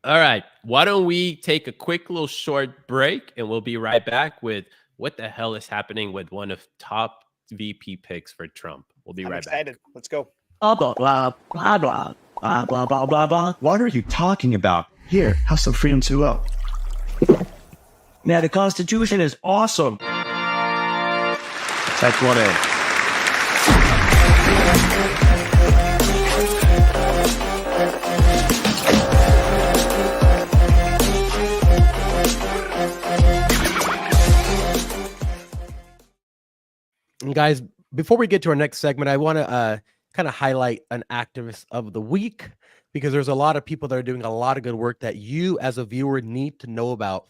All right. Why don't we take a quick little short break, and we'll be right back with what the hell is happening with one of top VP picks for Trump. We'll be I'm right excited. back. Let's go. Blah, blah, blah, blah, blah, blah, blah, blah, blah, blah. What are you talking about? Here, have some Freedom 2.0. Man, the Constitution is awesome. That's 1A. And guys, before we get to our next segment, I want to kind of highlight an activist of the week, because there's a lot of people that are doing a lot of good work that you as a viewer need to know about.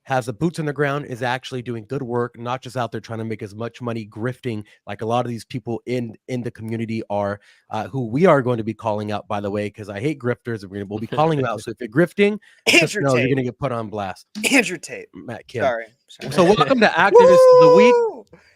Has the boots on the ground, is actually doing good work, not just out there trying to make as much money grifting like a lot of these people in the community are, who we are going to be calling out, by the way, because I hate grifters, and we'll be calling them out. So if you're grifting, just know you're going to get put on blast. Andrew Tate. Matt Kim. Sorry. So welcome to Activists of the Week,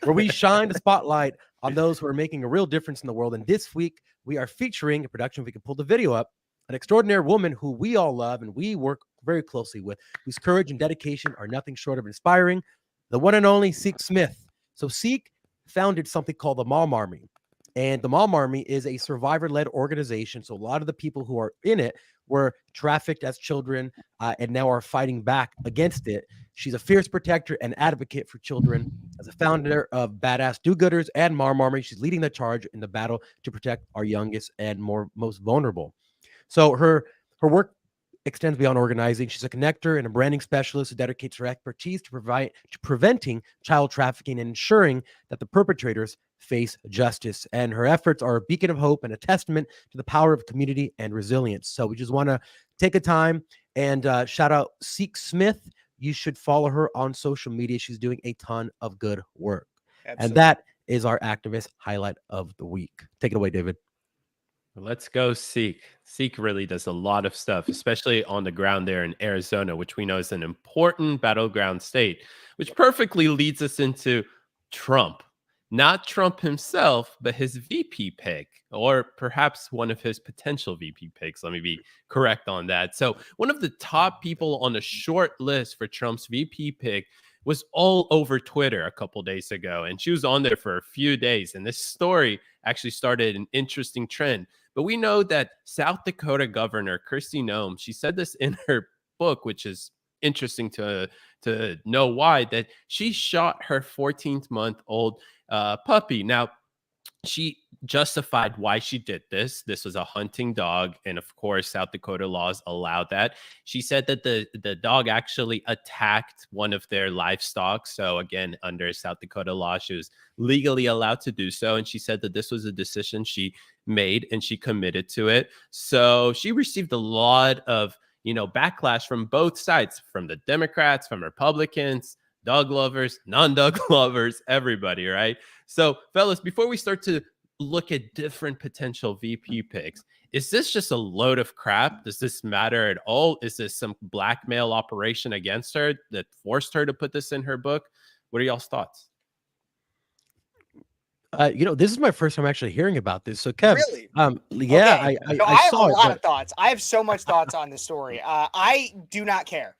where we shine the spotlight on those who are making a real difference in the world. And this week, we are featuring a production, if we can pull the video up, an extraordinary woman who we all love and we work very closely with, whose courage and dedication are nothing short of inspiring, the one and only Seek Smith. So Seek founded something called the Mom Army. And the Mom Army is a survivor-led organization. So a lot of the people who are in it were trafficked as children and now are fighting back against it. She's a fierce protector and advocate for children. As a founder of Badass Do-Gooders and Mom Army, she's leading the charge in the battle to protect our youngest and most vulnerable. So her work extends beyond organizing. She's a connector and a branding specialist who dedicates her expertise to preventing child trafficking and ensuring that the perpetrators face justice. And her efforts are a beacon of hope and a testament to the power of community and resilience. So we just want to take a time and shout out Seek Smith. You should follow her on social media. She's doing a ton of good work. Absolutely. And that is our activist highlight of the week. Take it away, David. Let's go Seek. Seek really does a lot of stuff, especially on the ground there in Arizona, which we know is an important battleground state, which perfectly leads us into Trump. Not Trump himself, but his VP pick, or perhaps one of his potential VP picks. Let me be correct on that. So one of the top people on the short list for Trump's VP pick was all over Twitter a couple days ago, and she was on there for a few days. And this story actually started an interesting trend. But we know that South Dakota Governor Kristi Noem, she said this in her book, which is interesting to know why, that she shot her 14-month-old puppy. Now, she justified why she did this. This was a hunting dog, and of course, South Dakota laws allow that. She said that the dog actually attacked one of their livestock. So again, under South Dakota law, she was legally allowed to do so. And she said that this was a decision she made and she committed to it. So she received a lot of, backlash from both sides, from the Democrats, from Republicans, dog lovers, non-dog lovers, everybody, right? So, fellas, before we start to look at different potential VP picks, is this just a load of crap? Does this matter at all? Is this some blackmail operation against her that forced her to put this in her book? What are y'all's thoughts? This is my first time actually hearing about this. So, Kev, Really? yeah, Okay. I have saw a lot it, of thoughts. I have so much thoughts on this story. I do not care.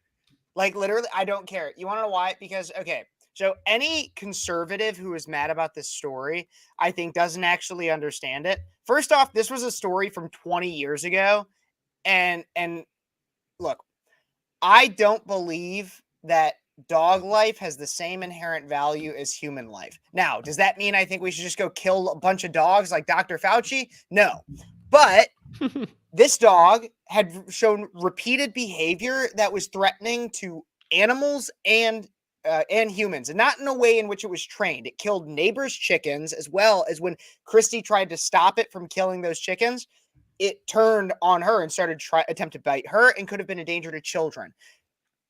Like, literally, I don't care. You want to know why? Because, okay, so any conservative who is mad about this story, I think doesn't actually understand it. First off, this was a story from 20 years ago. And look, I don't believe that dog life has the same inherent value as human life. Now, does that mean I think we should just go kill a bunch of dogs like Dr. Fauci? No. But this dog had shown repeated behavior that was threatening to animals and humans, and not in a way in which it was trained. It killed neighbors' chickens, as well as when Kristi tried to stop it from killing those chickens, it turned on her and started to attempt to bite her and could have been a danger to children.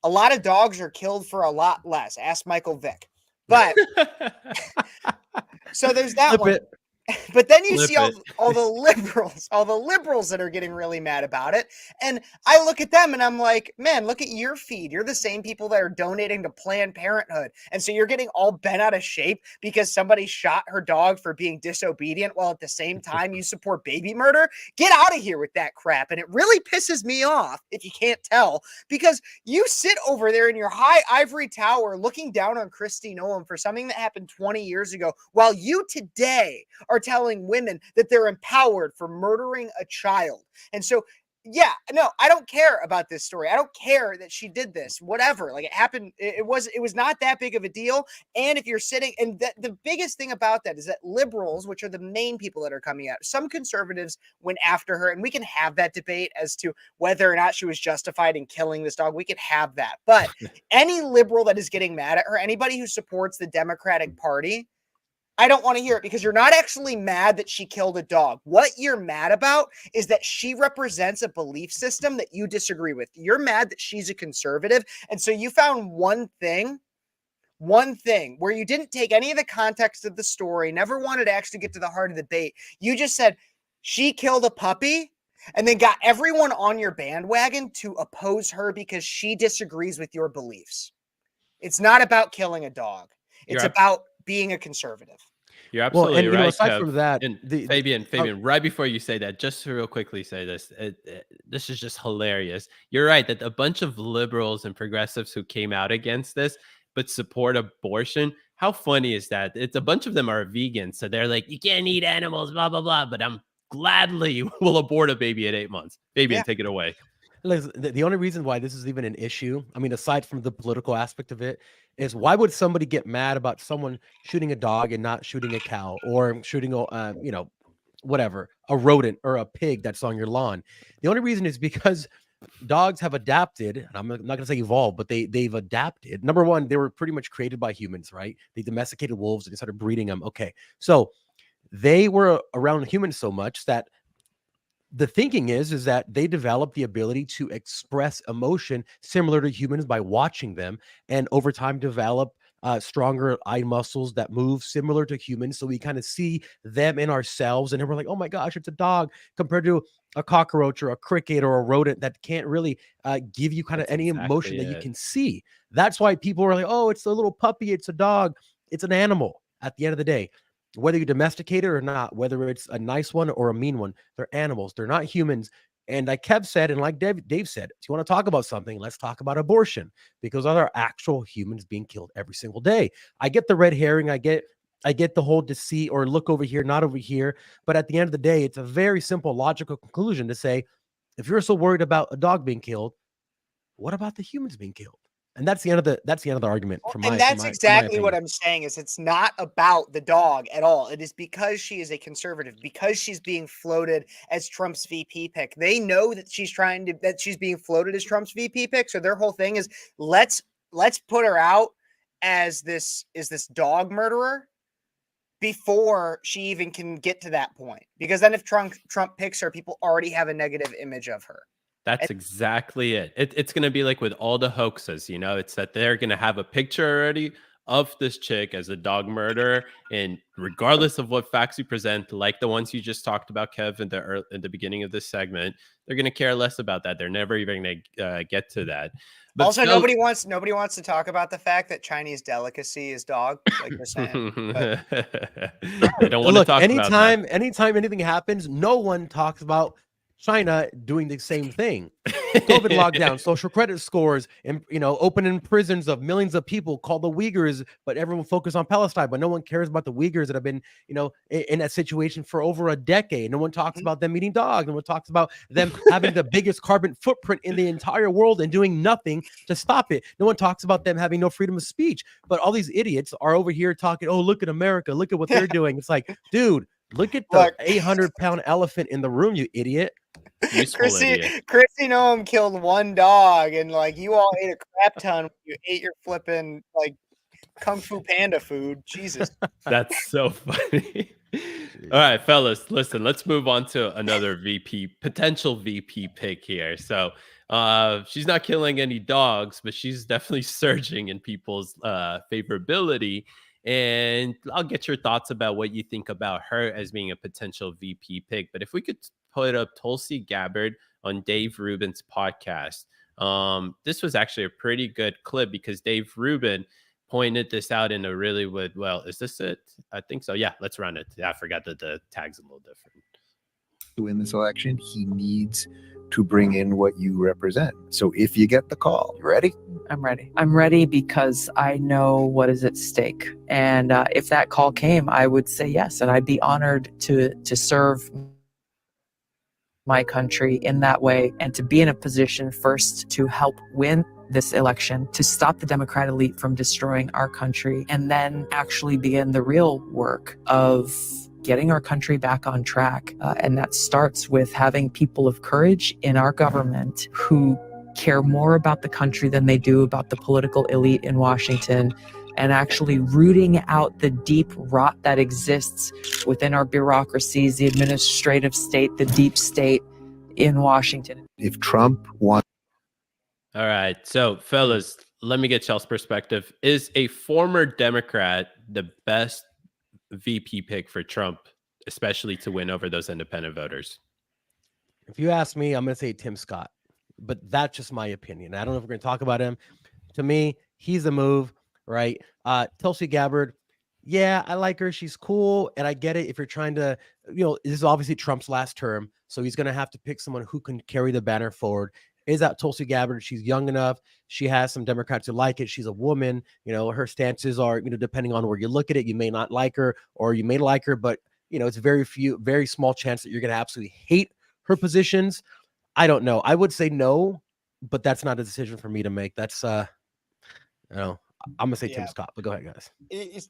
A lot of dogs are killed for a lot less. Ask Michael Vick. But so there's that one. But then you see all the liberals that are getting really mad about it. And I look at them and I'm like, man, look at your feed. You're the same people that are donating to Planned Parenthood. And so you're getting all bent out of shape because somebody shot her dog for being disobedient while at the same time you support baby murder. Get out of here with that crap. And it really pisses me off, if you can't tell, because you sit over there in your high ivory tower looking down on Kristi Noem for something that happened 20 years ago, while you today are telling women that they're empowered for murdering a child. And so, yeah, no, I don't care about this story. I don't care that she did this, whatever. Like, it happened. It was not that big of a deal. And if you're sitting, and the biggest thing about that is that liberals, which are the main people that are coming out, some conservatives went after her, and we can have that debate as to whether or not she was justified in killing this dog. We could have that. But any liberal that is getting mad at her, anybody who supports the Democratic Party, I don't want to hear it, because you're not actually mad that she killed a dog. What you're mad about is that she represents a belief system that you disagree with. You're mad that she's a conservative. And so you found one thing where you didn't take any of the context of the story, never wanted to actually get to the heart of the debate. You just said she killed a puppy and then got everyone on your bandwagon to oppose her because she disagrees with your beliefs. It's not about killing a dog. It's about being a conservative. You're Well, absolutely and you know, right, aside Kev. from that, And the Fabian, right before you say that, just to real quickly say this, this is just hilarious. You're right that a bunch of liberals and progressives who came out against this but support abortion. How funny is that? It's a bunch of them are vegans, so they're like, you can't eat animals, blah blah blah. But I'm gladly will abort a baby at 8 months. Fabian, Yeah. take it away. Listen, the only reason why this is even an issue, I mean, aside from the political aspect of it, is why would somebody get mad about someone shooting a dog and not shooting a cow or shooting a, you know, whatever, a rodent or a pig that's on your lawn? The only reason is because dogs have adapted, and I'm not going to say evolved, but they've adapted. Number one, they were pretty much created by humans, right? They domesticated wolves and they started breeding them. Okay, so they were around humans so much that the thinking is that they develop the ability to express emotion similar to humans by watching them, and over time develop stronger eye muscles that move similar to humans. So we kind of see them in ourselves, and then we're like, oh my gosh, it's a dog, compared to a cockroach or a cricket or a rodent that can't really give you kind of That's any emotion exactly that you it. can see. That's why people are like, oh, it's a little puppy, it's a dog, it's an animal. At the end of the day, whether you domesticate it or not, whether it's a nice one or a mean one, they're animals. They're not humans. And like Kev said, and like Dave said, if you want to talk about something, let's talk about abortion, because there are actual humans being killed every single day. I get the red herring. I get the whole deceit or look over here, not over here. But at the end of the day, it's a very simple, logical conclusion to say, if you're so worried about a dog being killed, what about the humans being killed? And that's the end of the argument from And my that's from my exactly what opinion. I'm saying is it's not about the dog at all. It is because she is a conservative, because she's being floated as Trump's VP pick. They know that she's being floated as Trump's VP pick. So their whole thing is let's put her out as this dog murderer before she even can get to that point. Because then if Trump picks her, people already have a negative image of her. That's exactly it. It's going to be like with all the hoaxes, you know, it's that they're going to have a picture already of this chick as a dog murderer. And regardless of what facts you present, like the ones you just talked about, Kev, in the beginning of this segment, they're going to care less about that. They're never even going to get to that. But also, nobody wants to talk about the fact that Chinese delicacy is dog, like you're saying. But they don't want to Look, talk about that. anytime anything happens, no one talks about China doing the same thing. COVID lockdown, social credit scores, and opening prisons of millions of people called the Uyghurs, but everyone focused on Palestine. But no one cares about the Uyghurs that have been, in that situation for over a decade. No one talks about them eating dogs. No one talks about them having the biggest carbon footprint in the entire world and doing nothing to stop it. No one talks about them having no freedom of speech. But all these idiots are over here talking, oh, look at America, look at what they're doing. It's like, dude, look at the 800-pound elephant in the room, you idiot. Chrissy Noam killed one dog, and like you all ate a crap ton when you ate your flipping like Kung Fu Panda food. Jesus, that's so funny. All right, fellas, listen, let's move on to another potential VP pick here. So she's not killing any dogs, but she's definitely surging in people's favorability. And I'll get your thoughts about what you think about her as being a potential VP pick. But if we could put up Tulsi Gabbard on Dave Rubin's podcast. This was actually a pretty good clip because Dave Rubin pointed this out in a really good, well, is this it? I think so. Yeah, let's run it. I forgot that the tag's a little different. To win this election, he needs to bring in what you represent. So if you get the call, you ready? I'm ready. I'm ready because I know what is at stake. And if that call came, I would say yes. And I'd be honored to serve my country in that way and to be in a position first to help win this election, to stop the Democrat elite from destroying our country, and then actually begin the real work of getting our country back on track. And that starts with having people of courage in our government who care more about the country than they do about the political elite in Washington, and actually rooting out the deep rot that exists within our bureaucracies, the administrative state, the deep state in Washington. If Trump wants... All right. So, fellas, let me get y'all's perspective. Is a former Democrat the best VP pick for Trump, especially to win over those independent voters? If you ask me, I'm going to say Tim Scott, but that's just my opinion. I don't know if we're going to talk about him. To me, he's a move, right? Tulsi Gabbard, yeah, I like her. She's cool. And I get it if you're trying to, this is obviously Trump's last term. So he's going to have to pick someone who can carry the banner forward. Is that Tulsi Gabbard? She's young enough. She has some Democrats who like it. She's a woman. Her stances are, depending on where you look at it, you may not like her or you may like her, but, it's very small chance that you're going to absolutely hate her positions. I don't know. I would say no, but that's not a decision for me to make. That's, I'm going to say Tim Scott, but go ahead, guys.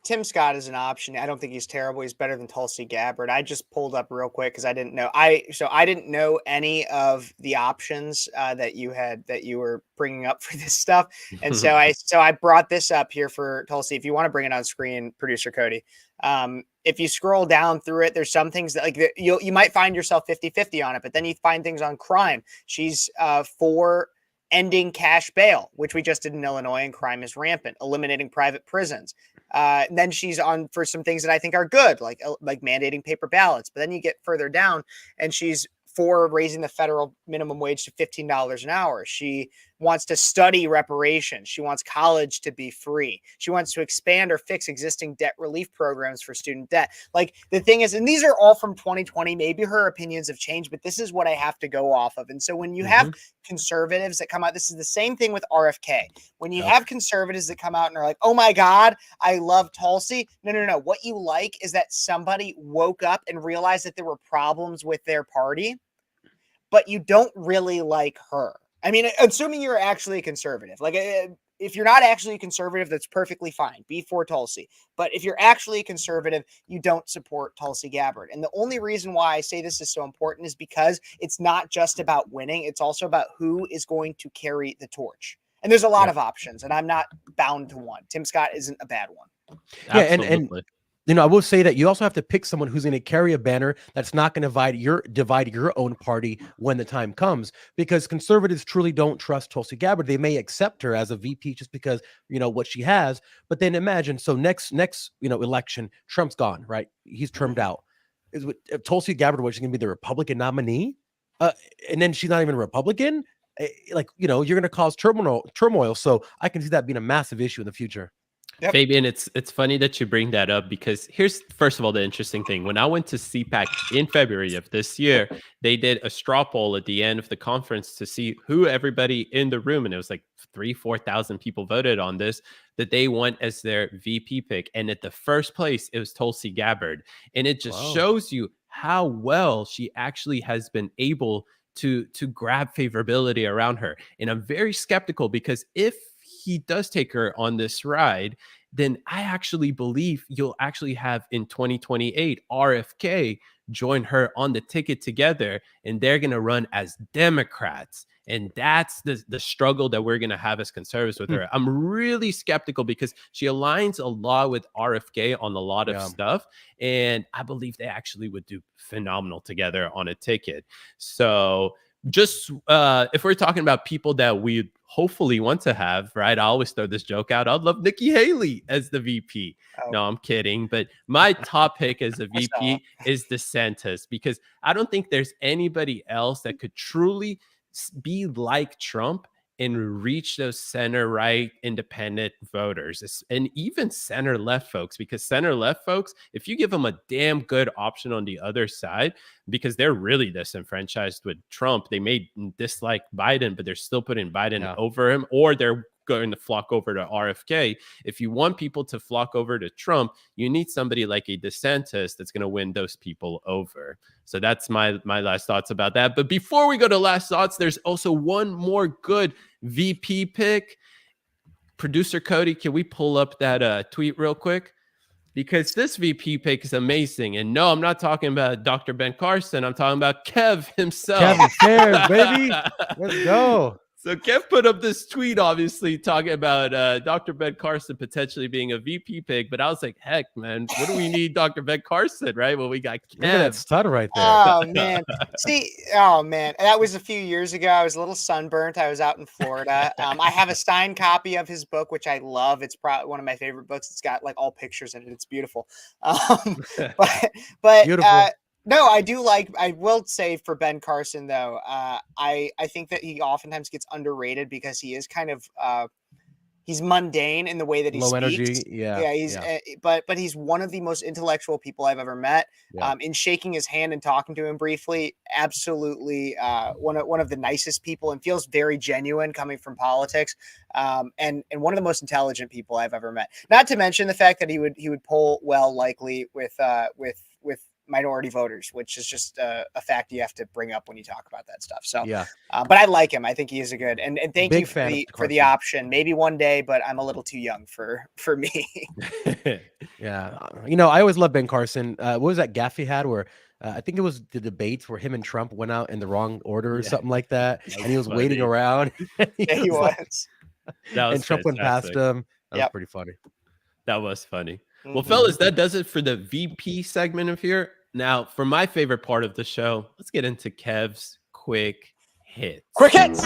Tim Scott is an option. I don't think he's terrible. He's better than Tulsi Gabbard. I just pulled up real quick because I didn't know. So I didn't know any of the options that you were bringing up for this stuff, and so I brought this up here for Tulsi. If you want to bring it on screen, producer Cody. If you scroll down through it, there's some things that you might find yourself 50-50 on it, but then you find things on crime. She's for ending cash bail, which we just did in Illinois, and crime is rampant, eliminating private prisons. Then she's on for some things that I think are good, like mandating paper ballots. But then you get further down and she's for raising the federal minimum wage to $15 an hour. She wants to study reparations. She wants college to be free. She wants to expand or fix existing debt relief programs for student debt. Like the thing is, and these are all from 2020, maybe her opinions have changed, but this is what I have to go off of. And so when you have conservatives that come out, this is the same thing with RFK. When you have conservatives that come out and are like, oh my God, I love Tulsi. No. What you like is that somebody woke up and realized that there were problems with their party, but you don't really like her. I mean, assuming you're actually a conservative, like if you're not actually a conservative, that's perfectly fine. Be for Tulsi. But if you're actually a conservative, you don't support Tulsi Gabbard. And the only reason why I say this is so important is because it's not just about winning. It's also about who is going to carry the torch. And there's a lot of options, and I'm not bound to one. Tim Scott isn't a bad one. Yeah, and I will say that you also have to pick someone who's going to carry a banner that's not going to divide your own party when the time comes, because conservatives truly don't trust Tulsi Gabbard. They may accept her as a VP just because, what she has. But then imagine, so next election, Trump's gone, right? He's termed out. Is Tulsi Gabbard, was she going to be the Republican nominee? And then she's not even a Republican? You're going to cause turmoil. So I can see that being a massive issue in the future. Yep. Fabian, it's funny that you bring that up, because here's, first of all, the interesting thing. When I went to CPAC in February of this year, they did a straw poll at the end of the conference to see who everybody in the room, and it was like 4,000 people voted on this, that they want as their VP pick. And at the first place, it was Tulsi Gabbard. And it just shows you how well she actually has been able to grab favorability around her. And I'm very skeptical, because if he does take her on this ride, then I actually believe you'll actually have in 2028 RFK join her on the ticket together, and they're going to run as Democrats. And that's the struggle that we're going to have as conservatives with her. I'm really skeptical, because she aligns a lot with RFK on a lot of stuff. And I believe they actually would do phenomenal together on a ticket. So just if we're talking about people that we hopefully want to have, right? I always throw this joke out. I'd love Nikki Haley as the VP. No, I'm kidding. But my top pick as a VP is DeSantis, because I don't think there's anybody else that could truly be like Trump and reach those center-right independent voters, and even center-left folks, because center-left folks, if you give them a damn good option on the other side, because they're really disenfranchised with Trump, they may dislike Biden, but they're still putting Biden over him, or they're going to flock over to RFK. If you want people to flock over to Trump, you need somebody like a DeSantis that's going to win those people over. So that's my last thoughts about that. But before we go to last thoughts, there's also one more good VP pick. Producer Cody, can we pull up that tweet real quick? Because this VP pick is amazing. And no, I'm not talking about Dr. Ben Carson. I'm talking about Kev himself. Kevin cares, baby. Let's go. So Kev put up this tweet, obviously talking about Dr. Ben Carson potentially being a VP pick, but I was like, heck, man, what do we need Dr. Ben Carson, right? Well, we got Kev. Look at that stud right there. Oh, man. That was a few years ago. I was a little sunburnt. I was out in Florida. I have a signed copy of his book, which I love. It's probably one of my favorite books. It's got like all pictures in it. It's beautiful. But beautiful. No, I will say for Ben Carson, though, I think that he oftentimes gets underrated, because he is kind of, he's mundane in the way that he Low speaks. energy. Yeah. He's but he's one of the most intellectual people I've ever met. Yeah. In shaking his hand and talking to him briefly, absolutely one of the nicest people, and feels very genuine coming from politics. And one of the most intelligent people I've ever met. Not to mention the fact that he would poll well, likely with minority voters, which is just a fact you have to bring up when you talk about that stuff. So Yeah. but I like him. I think he is a good, and thank Big you fan of for the Carson. option. Maybe one day, but I'm a little too young for me. Yeah. You know, I always love Ben Carson. What was that gaffe he had where I think it was the debates where him and Trump went out in the wrong order or something like that, and he was waiting funny. around. He was. That was And Trump went past fantastic. him. That was Yep. pretty funny. That was funny. Well, Mhm. fellas, that does it for the VP segment of here. Now, for my favorite part of the show, let's get into Kev's quick hits. Quick hits.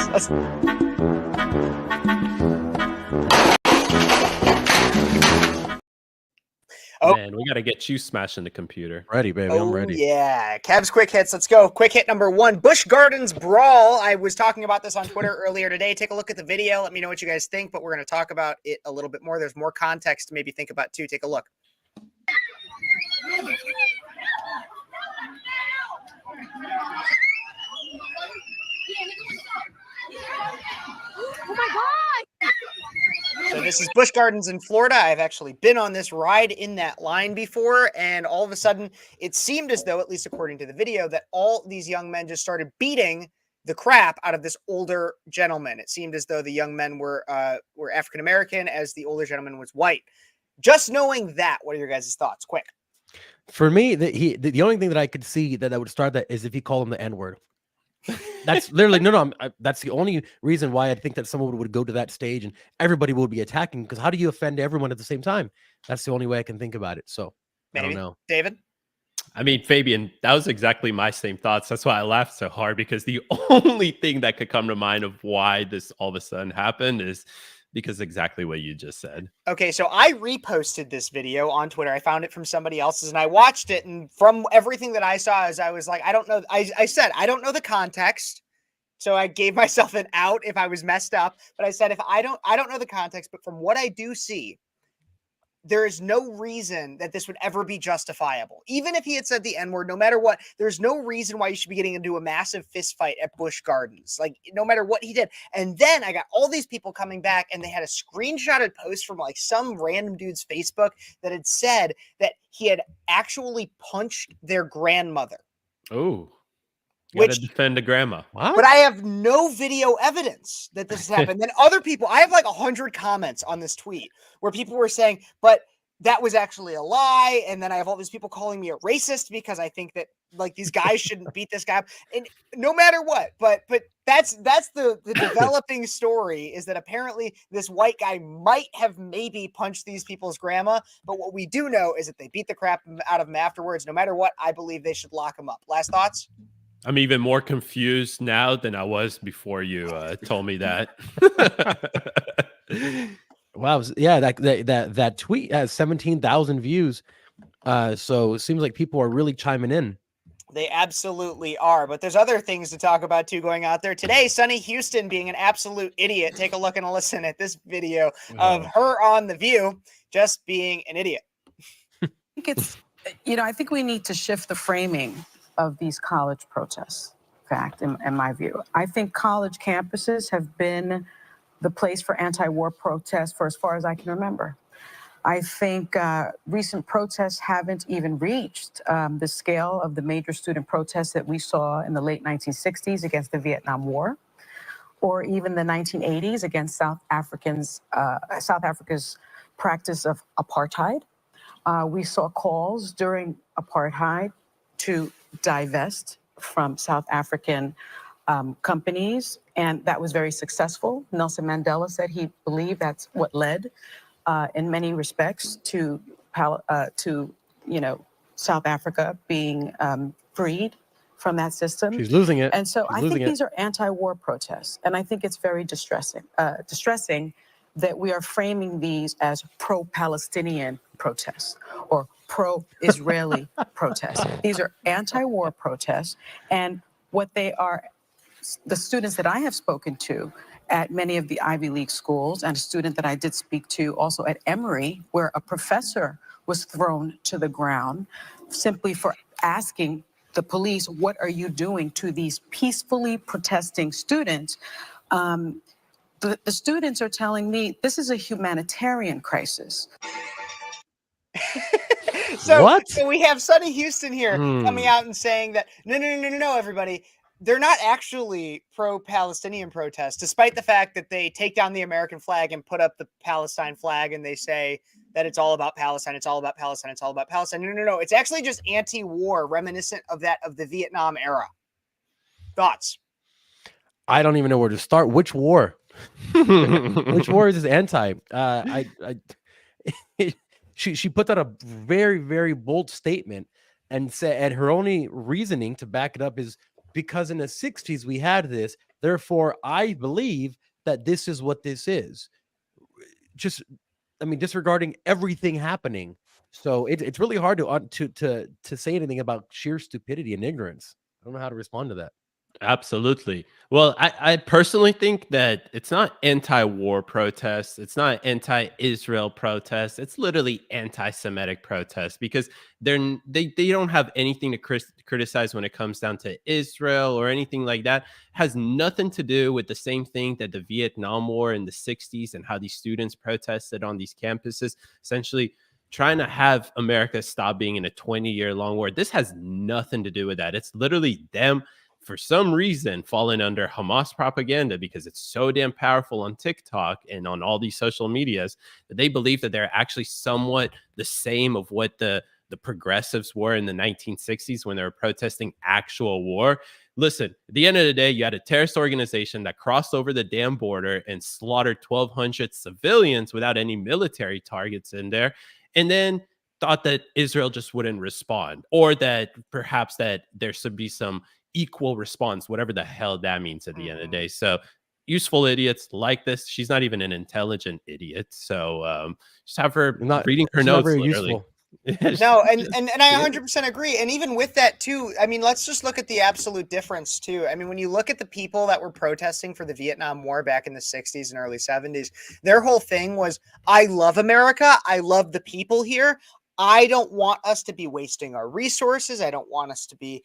Oh. Man, we got to get you smashing the computer. Ready, baby. I'm ready. Yeah. Kev's quick hits. Let's go. Quick hit number 1. Busch Gardens Brawl. I was talking about this on Twitter earlier today. Take a look at the video. Let me know what you guys think, but we're going to talk about it a little bit more. There's more context to maybe think about too. Take a look. Oh my God! So this is Busch Gardens in Florida. I've actually been on this ride in that line before, and all of a sudden it seemed as though, at least according to the video, that all these young men just started beating the crap out of this older gentleman. It seemed as though the young men were African American, as the older gentleman was white. Just knowing that, what are your guys' thoughts? Quick. For me, the only thing that I could see that would start that is if he called him the N-word. That's literally that's the only reason why I think that someone would go to that stage and everybody would be attacking, because how do you offend everyone at the same time? That's the only way I can think about it. So Maybe. I don't know. David? I mean, Fabian, that was exactly my same thoughts. That's why I laughed so hard, because the only thing that could come to mind of why this all of a sudden happened is because exactly what you just said. Okay, so I reposted this video on Twitter. I found it from somebody else's and I watched it. And from everything that I saw, I was like, I don't know. I said, I don't know the context. So I gave myself an out if I was messed up. But I said, if I don't know the context, but from what I do see, there is no reason that this would ever be justifiable. Even if he had said the N-word, no matter what, there's no reason why you should be getting into a massive fist fight at Busch Gardens. Like, no matter what he did. And then I got all these people coming back, and they had a screenshotted post from like some random dude's Facebook that had said that he had actually punched their grandmother. Oh, you gotta Which- defend the grandma. What? But I have no video evidence that this has happened. Then other people, I have like 100 comments on this tweet where people were saying, but that was actually a lie. And then I have all these people calling me a racist because I think that like these guys shouldn't beat this guy up. And no matter what, but that's the developing story, is that apparently this white guy might have maybe punched these people's grandma. But what we do know is that they beat the crap out of him afterwards. No matter what, I believe they should lock him up. Last thoughts? I'm even more confused now than I was before you told me that. Wow. Yeah, that tweet has 17,000 views. So it seems like people are really chiming in. They absolutely are. But there's other things to talk about too going out there today. Sunny Houston being an absolute idiot. Take a look and listen at this video of her on The View just being an idiot. I think it's, I think we need to shift the framing of these college protests, in my view. I think college campuses have been the place for anti-war protests for as far as I can remember. I think recent protests haven't even reached the scale of the major student protests that we saw in the late 1960s against the Vietnam War, or even the 1980s against South Africa's practice of apartheid. We saw calls during apartheid to divest from South African companies, and that was very successful. Nelson Mandela said he believed that's what led, in many respects, to South Africa being freed from that system. She's losing it. And so She's I losing think it. these are anti-war protests, and I think it's very distressing that we are framing these as pro-Palestinian protests or pro-Israeli protests. These are anti-war protests, and what they are, the students that I have spoken to at many of the Ivy League schools, and a student that I did speak to also at Emory, where a professor was thrown to the ground simply for asking the police, what are you doing to these peacefully protesting students? The students are telling me this is a humanitarian crisis. So we have Sonny Houston here coming Hmm. out and saying that no, everybody, they're not actually pro-Palestinian protests, despite the fact that they take down the American flag and put up the Palestine flag, and they say that it's all about Palestine, it's all about Palestine, it's all about Palestine. No, it's actually just anti-war, reminiscent of that of the Vietnam era. Thoughts? I don't even know where to start. Which war? Which war is this anti? She put out a very, very bold statement and said, and her only reasoning to back it up is because in the 60s we had this, therefore I believe that this is what this is. Just, I mean, disregarding everything happening. So it's really hard to say anything about sheer stupidity and ignorance. I don't know how to respond to that. Absolutely. Well, I personally think that it's not anti-war protests. It's not anti-Israel protests. It's literally anti-Semitic protests because they don't have anything to criticize when it comes down to Israel or anything like that. It has nothing to do with the same thing that the Vietnam War in the 60s and how these students protested on these campuses, essentially trying to have America stop being in a 20-year-long war. This has nothing to do with that. It's literally them, for some reason, falling under Hamas propaganda because it's so damn powerful on TikTok and on all these social medias that they believe that they're actually somewhat the same of what the progressives were in the 1960s when they were protesting actual war. Listen, at the end of the day, you had a terrorist organization that crossed over the damn border and slaughtered 1,200 civilians without any military targets in there, and then thought that Israel just wouldn't respond, or that perhaps that there should be some equal response, whatever the hell that means at the end of the day. So useful idiots like this. She's not even an intelligent idiot. So just have her reading her notes. Very literally. useful. No, and I 100% agree. And even with that too, I mean, let's just look at the absolute difference too. I mean, when you look at the people that were protesting for the Vietnam War back in the 60s and early 70s, their whole thing was, I love America. I love the people here. I don't want us to be wasting our resources. I don't want us to be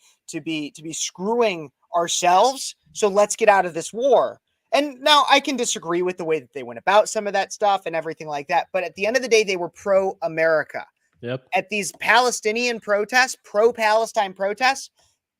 screwing ourselves. So let's get out of this war. And now I can disagree with the way that they went about some of that stuff and everything like that. But at the end of the day, they were pro-America. Yep. At these Palestinian protests, pro-Palestine protests,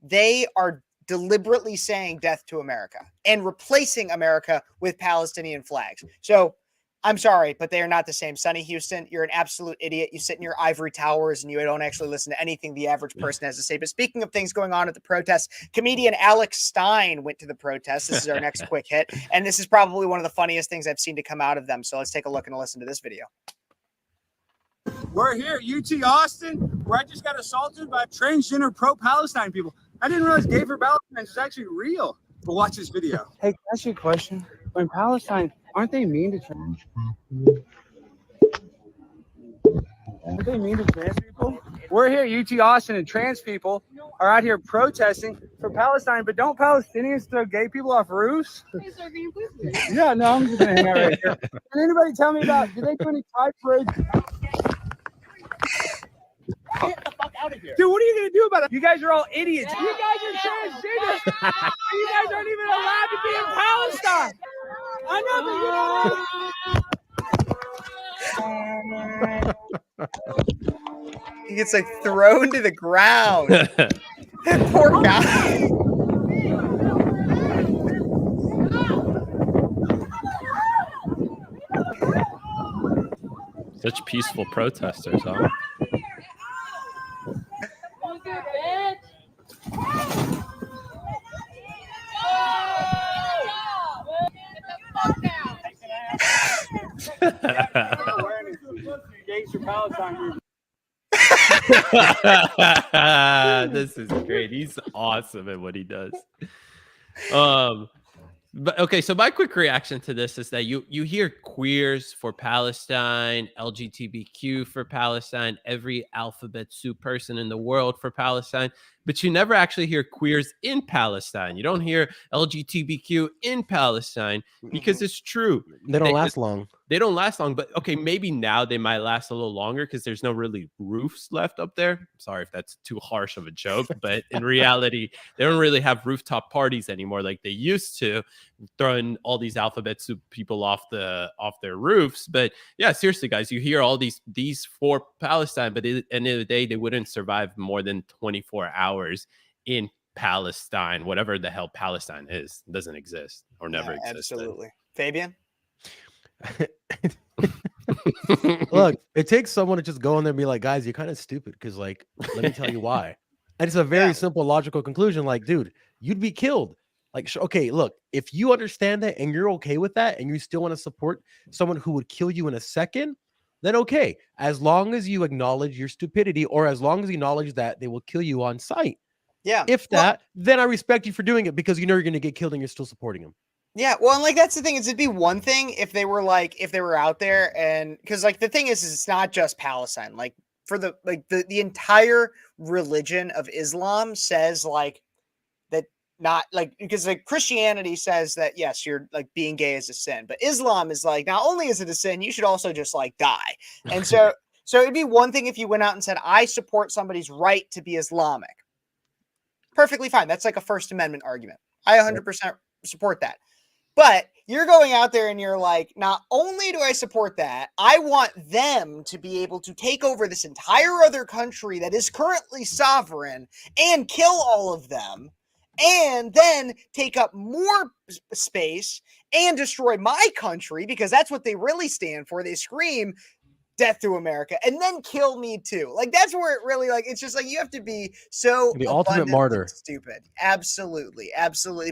they are deliberately saying death to America and replacing America with Palestinian flags. So I'm sorry, but they are not the same. Sonny Houston, you're an absolute idiot. You sit in your ivory towers and you don't actually listen to anything the average person has to say. But speaking of things going on at the protests, comedian Alex Stein went to the protest. This is our next quick hit. And this is probably one of the funniest things I've seen to come out of them. So let's take a look and listen to this video. We're here at UT Austin, where I just got assaulted by transgender pro-Palestine people. I didn't realize gay for Palestine is actually real. But watch this video. Hey, can I ask you a question? When Palestine, aren't they mean to trans people? Aren't they mean to trans people? We're here at UT Austin, and trans people are out here protesting for Palestine, but don't Palestinians throw gay people off roofs? Hey, sir, can you please? Yeah, no, I'm just gonna hang out right here. Can anybody tell me about, do they do any pride parades? Get the fuck out of here. Dude, what are you gonna do about it? You guys are all idiots. You guys are transgender. You guys aren't even allowed to be in Palestine. I know, but He gets like thrown to the ground. That poor guy. Such peaceful protesters, huh? This is great. He's awesome at what he does. But okay, so my quick reaction to this is that you hear queers for Palestine, LGBTQ for Palestine, every alphabet soup person in the world for Palestine, but you never actually hear queers in Palestine. You don't hear LGBTQ in Palestine because it's true. They don't last long. They don't last long, but okay, maybe now they might last a little longer because there's no really roofs left up there. Sorry if that's too harsh of a joke, but in reality, they don't really have rooftop parties anymore like they used to, throwing all these alphabet soup people off their roofs. But yeah, seriously, guys, you hear all these for Palestine, but at the end of the day, they wouldn't survive more than 24 hours in Palestine, whatever the hell Palestine is. It doesn't exist or never existed. Absolutely. Fabian? Look, it takes someone to just go in there and be like, guys, you're kind of stupid because, like, let me tell you why. And it's a very simple, logical conclusion. Like, dude, you'd be killed. Like, okay, look, if you understand that and you're okay with that and you still want to support someone who would kill you in a second, then okay. As long as you acknowledge your stupidity, or as long as you acknowledge that they will kill you on sight. Yeah. If that, then I respect you for doing it because you know you're going to get killed and you're still supporting them. Yeah, well, and like that's the thing, is it'd be one thing if they were out there, and because like the thing is it's not just Palestine. Like for the entire religion of Islam says like that, not like, because like Christianity says that yes, you're like being gay is a sin, but Islam is like, not only is it a sin, you should also just like die. And so it'd be one thing if you went out and said, I support somebody's right to be Islamic. Perfectly fine. That's like a First Amendment argument. I 100% support that. But you're going out there and you're like, not only do I support that, I want them to be able to take over this entire other country that is currently sovereign and kill all of them, and then take up more space and destroy my country, because that's what they really stand for. They scream death to America, and then kill me too. Like that's where it really, like, it's just like you have to be so the ultimate martyr. Stupid. Absolutely.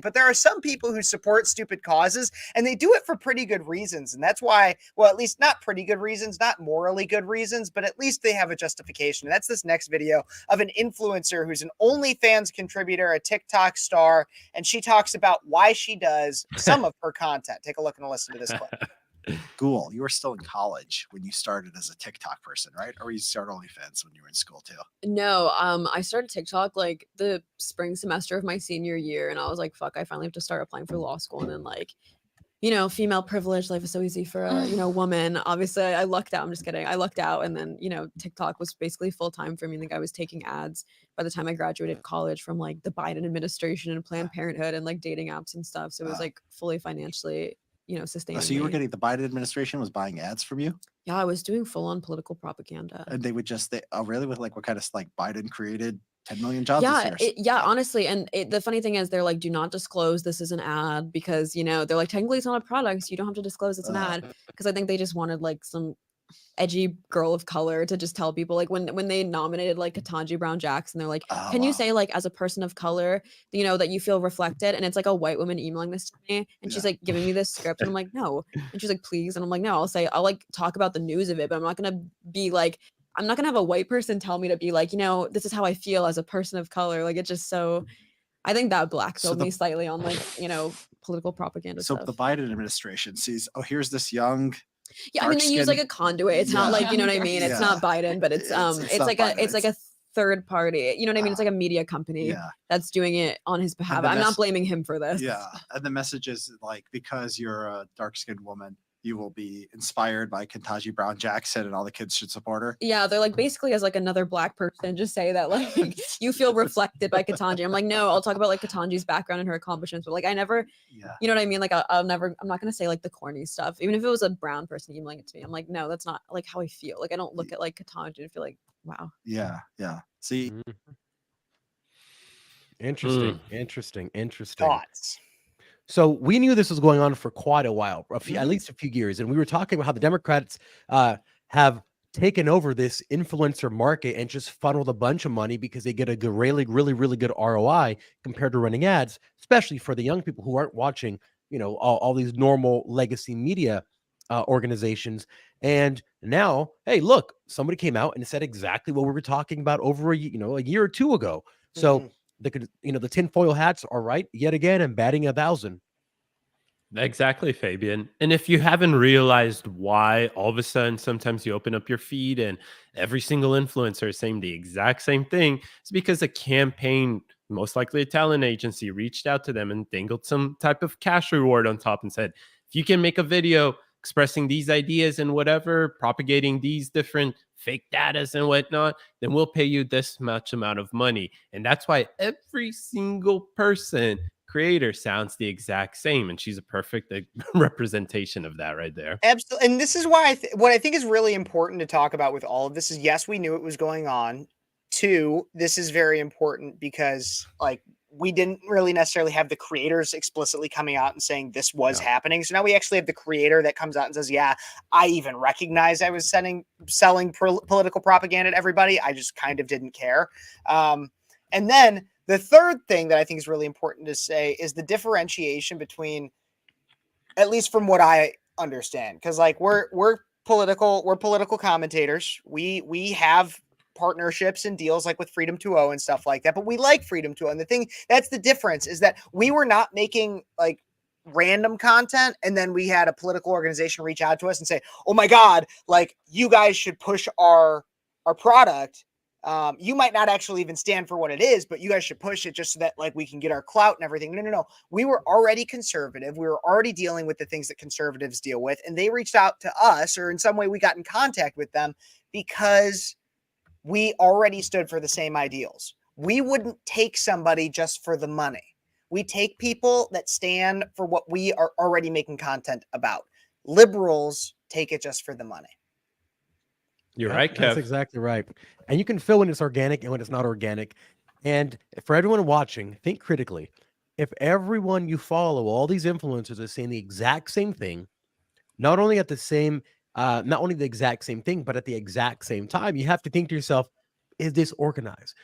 But there are some people who support stupid causes, and they do it for pretty good reasons. And that's why, well, at least not pretty good reasons, not morally good reasons, but at least they have a justification. And that's this next video of an influencer who's an OnlyFans contributor, a TikTok star, and she talks about why she does some of her content. Take a look and listen to this clip. School. You were still in college when you started as a TikTok person, right? Or you started OnlyFans when you were in school too? No, I started TikTok like the spring semester of my senior year, and I was like, fuck, I finally have to start applying for law school. And then, like, you know, female privilege, life is so easy for a, you know, woman. Obviously, I lucked out. I'm just kidding. I lucked out. And then, you know, TikTok was basically full time for me. Like, I was taking ads by the time I graduated college from like the Biden administration and Planned Parenthood and like dating apps and stuff. So it was like fully financially, you know, sustaining. So you were me. getting, the Biden administration was buying ads from you? Yeah, I was doing full on political propaganda. And they would just, really, with like what kind of, like, Biden created 10 million jobs Yeah, this year? yeah, honestly. And the funny thing is, they're like, do not disclose this is an ad, because, you know, they're like, technically it's not a product, so you don't have to disclose it's an ad. Because I think they just wanted like some edgy girl of color to just tell people, like, when they nominated like Ketanji Brown Jackson, they're like, can you say, like, as a person of color, you know, that you feel reflected? And it's like a white woman emailing this to me, and she's like giving me this script, and I'm like, no. And she's like, please. And I'm like, no, I'll like talk about the news of it, but I'm not gonna be like, I'm not gonna have a white person tell me to be like, you know, this is how I feel as a person of color. Like, it's just so, I think that black-pilled me slightly on, like, you know, political propaganda So stuff. the Biden administration sees, oh, here's this young, yeah, I mean, they use like a conduit. It's not like, you know what I mean? It's not Biden, but it's like Biden. It's like a third party. You know what I mean? It's like a media company that's doing it on his behalf. I'm not blaming him for this. Yeah. And the message is like, because you're a dark-skinned woman, you will be inspired by Ketanji Brown Jackson, and all the kids should support her. Yeah, they're like, basically, as like another black person, just say that like you feel reflected by Ketanji. I'm like, no, I'll talk about like Ketanji's background and her accomplishments, but like I never, you know what I mean? Like I'm not gonna say like the corny stuff, even if it was a brown person emailing it to me. I'm like, no, that's not like how I feel. Like I don't look at like Ketanji and feel like, wow. Yeah. See, Interesting. Thoughts. So we knew this was going on for quite a while, at least a few years. And we were talking about how the Democrats have taken over this influencer market and just funneled a bunch of money because they get a good, really good ROI compared to running ads, especially for the young people who aren't watching, you know, all these normal legacy media organizations. And now, hey, look, somebody came out and said exactly what we were talking about over a year or two ago. So the tinfoil hats are right yet again and batting 1,000. Exactly, Fabian. And if you haven't realized why all of a sudden sometimes you open up your feed and every single influencer is saying the exact same thing, it's because a campaign, most likely a talent agency, reached out to them and dangled some type of cash reward on top and said, if you can make a video expressing these ideas and whatever, propagating these different fake datas and whatnot, then we'll pay you this much amount of money. And that's why every single person creator sounds the exact same, and she's a perfect representation of that right there. Absolutely. And this is why what I think is really important to talk about with all of this is, yes, we knew it was going on. Two, this is very important because like we didn't really necessarily have the creators explicitly coming out and saying this was happening. So now we actually have the creator that comes out and says, yeah, I even recognized I was selling political propaganda to everybody. I just kind of didn't care. And then the third thing that I think is really important to say is the differentiation between, at least from what I understand, because like we're political commentators. We have partnerships and deals like with Freedom 2.0 and stuff like that, but we like Freedom 2.0. And the thing that's the difference is that we were not making like random content and then we had a political organization reach out to us and say, oh my God, like you guys should push our product. You might not actually even stand for what it is, but you guys should push it just so that like we can get our clout and everything. No. We were already conservative. We were already dealing with the things that conservatives deal with. And they reached out to us, or in some way we got in contact with them because we already stood for the same ideals. We wouldn't take somebody just for the money. We take people that stand for what we are already making content about. Liberals take it just for the money. You're right, Kev. That's exactly right. And you can feel when it's organic and when it's not organic. And for everyone watching, think critically. If everyone you follow, all these influencers, are saying the exact same thing, not only the exact same thing, but at the exact same time, you have to think to yourself, is this organized?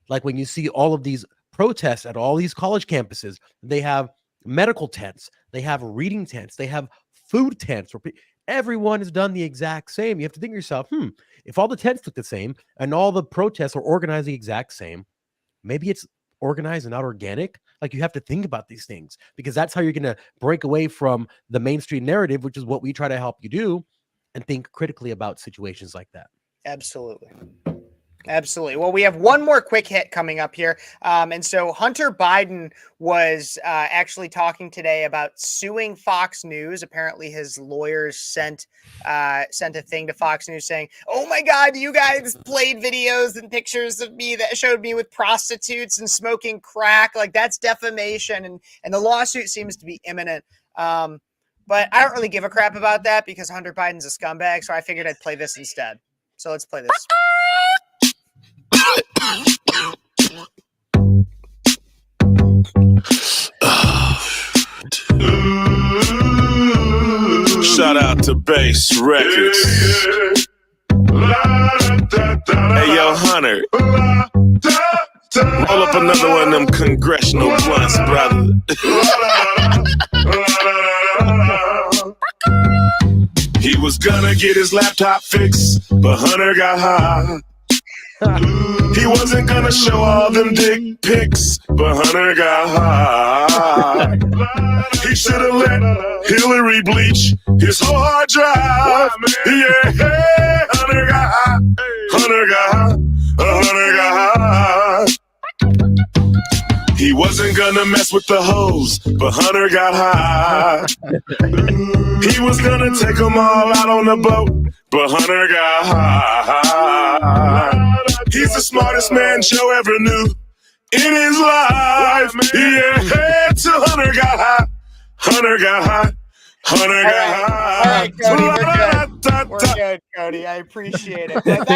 Like when you see all of these protests at all these college campuses, they have medical tents, they have reading tents, they have food tents where everyone has done the exact same. You have to think to yourself, if all the tents look the same and all the protests are organized the exact same, maybe it's organized and not organic. Like you have to think about these things because that's how you're going to break away from the mainstream narrative, which is what we try to help you do, and think critically about situations like that. Absolutely. Well, we have one more quick hit coming up here. And so Hunter Biden was actually talking today about suing Fox News. Apparently his lawyers sent a thing to Fox News saying, oh my God, you guys played videos and pictures of me that showed me with prostitutes and smoking crack. Like that's defamation. And the lawsuit seems to be imminent. But I don't really give a crap about that because Hunter Biden's a scumbag. So I figured I'd play this instead. So let's play this. Shout out to Bass Records. Hey, yo, Hunter. Roll up another one of them congressional blunts, brother. He was gonna get his laptop fixed, but Hunter got high. He wasn't gonna show all them dick pics, but Hunter got high. He should have let Hillary bleach his whole hard drive. Yeah, Hunter got high. Hunter got high. Hunter got high. He wasn't gonna mess with the hoes, but Hunter got high. He was gonna take them all out on the boat, but Hunter got high. He's the smartest man Joe ever knew in his life. Yeah, till Hunter got high. Hunter got high. Hunter got high. All right, Cody, we're good. We're good, Cody. I appreciate it. But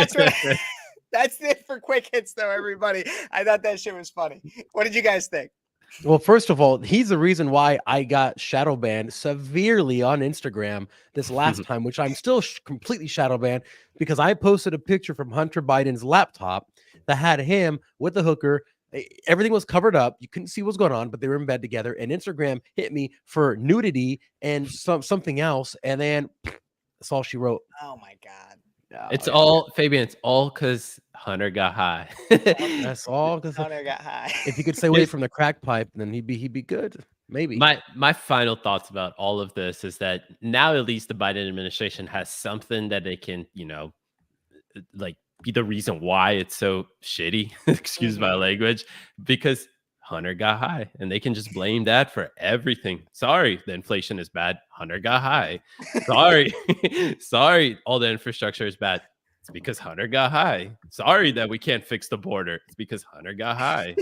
that's it for quick hits, though, everybody. I thought that shit was funny. What did you guys think? Well, first of all, he's the reason why I got shadow banned severely on Instagram this last time, which I'm still completely shadow banned because I posted a picture from Hunter Biden's laptop that had him with the hooker. Everything was covered up. You couldn't see what's going on, but they were in bed together. And Instagram hit me for nudity and something else. And then that's all she wrote. Oh, my God. No, it's all, Fabian, it's all because Hunter got high. That's all because Hunter got high. If he could stay away from the crack pipe, then he'd be good. Maybe. My final thoughts about all of this is that now at least the Biden administration has something that they can, like be the reason why it's so shitty. Excuse my language, because Hunter got high, and they can just blame that for everything. Sorry, the inflation is bad. Hunter got high. Sorry, sorry, all the infrastructure is bad. It's because Hunter got high. Sorry that we can't fix the border. It's because Hunter got high.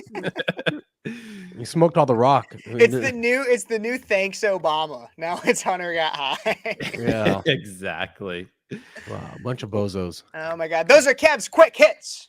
You smoked all the rock. It's the new thanks Obama. Now it's Hunter got high. Yeah, exactly. Wow, a bunch of bozos. Oh my God, those are Kev's quick hits.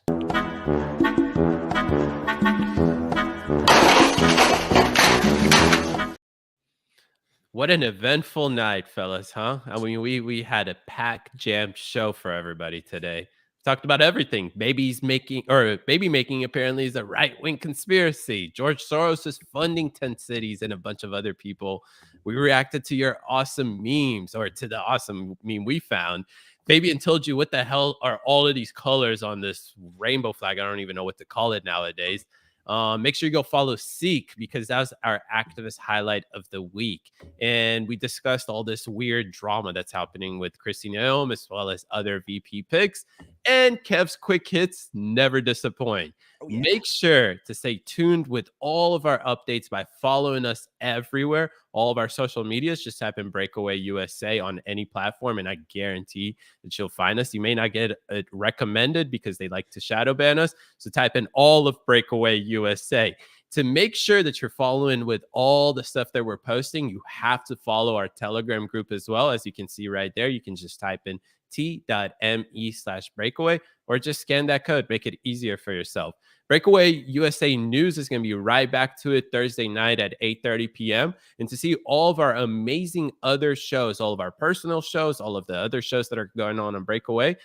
What an eventful night, fellas, huh? I mean, we had a packed, jammed show for everybody today. Talked about everything. Baby making apparently is a right-wing conspiracy. George Soros is funding 10 cities and a bunch of other people. We reacted to your awesome memes, or to the awesome meme we found. Fabian told you what the hell are all of these colors on this rainbow flag. I don't even know what to call it nowadays. Make sure you go follow Seek, because that was our activist highlight of the week. And we discussed all this weird drama that's happening with Kristi Noem, as well as other VP picks. And Kev's quick hits never disappoint. Oh, yeah. Make sure to stay tuned with all of our updates by following us everywhere. All of our social medias, just type in Breakaway USA on any platform, and I guarantee that you'll find us. You may not get it recommended because they like to shadow ban us. So type in all of Breakaway USA. To make sure that you're following with all the stuff that we're posting, you have to follow our Telegram group as well. As you can see right there, you can just type in t.me/breakaway, or just scan that code. Make it easier for yourself. Breakaway USA News is going to be right back to it Thursday night at 8:30 p.m. And to see all of our amazing other shows, all of our personal shows, all of the other shows that are going on Breakaway,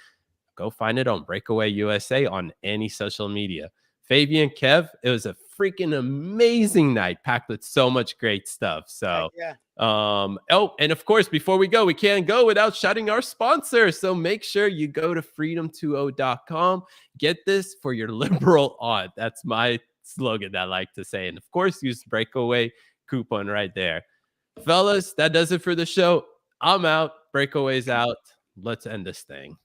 go find it on Breakaway USA on any social media. Fabian, Kev, it was a freaking amazing night, packed with so much great stuff. So, yeah. And of course, before we go, we can't go without shouting our sponsor. So make sure you go to freedom20.com. Get this for your liberal odd. That's my slogan that I like to say. And of course, use Breakaway coupon right there. Fellas, that does it for the show. I'm out. Breakaway's out. Let's end this thing.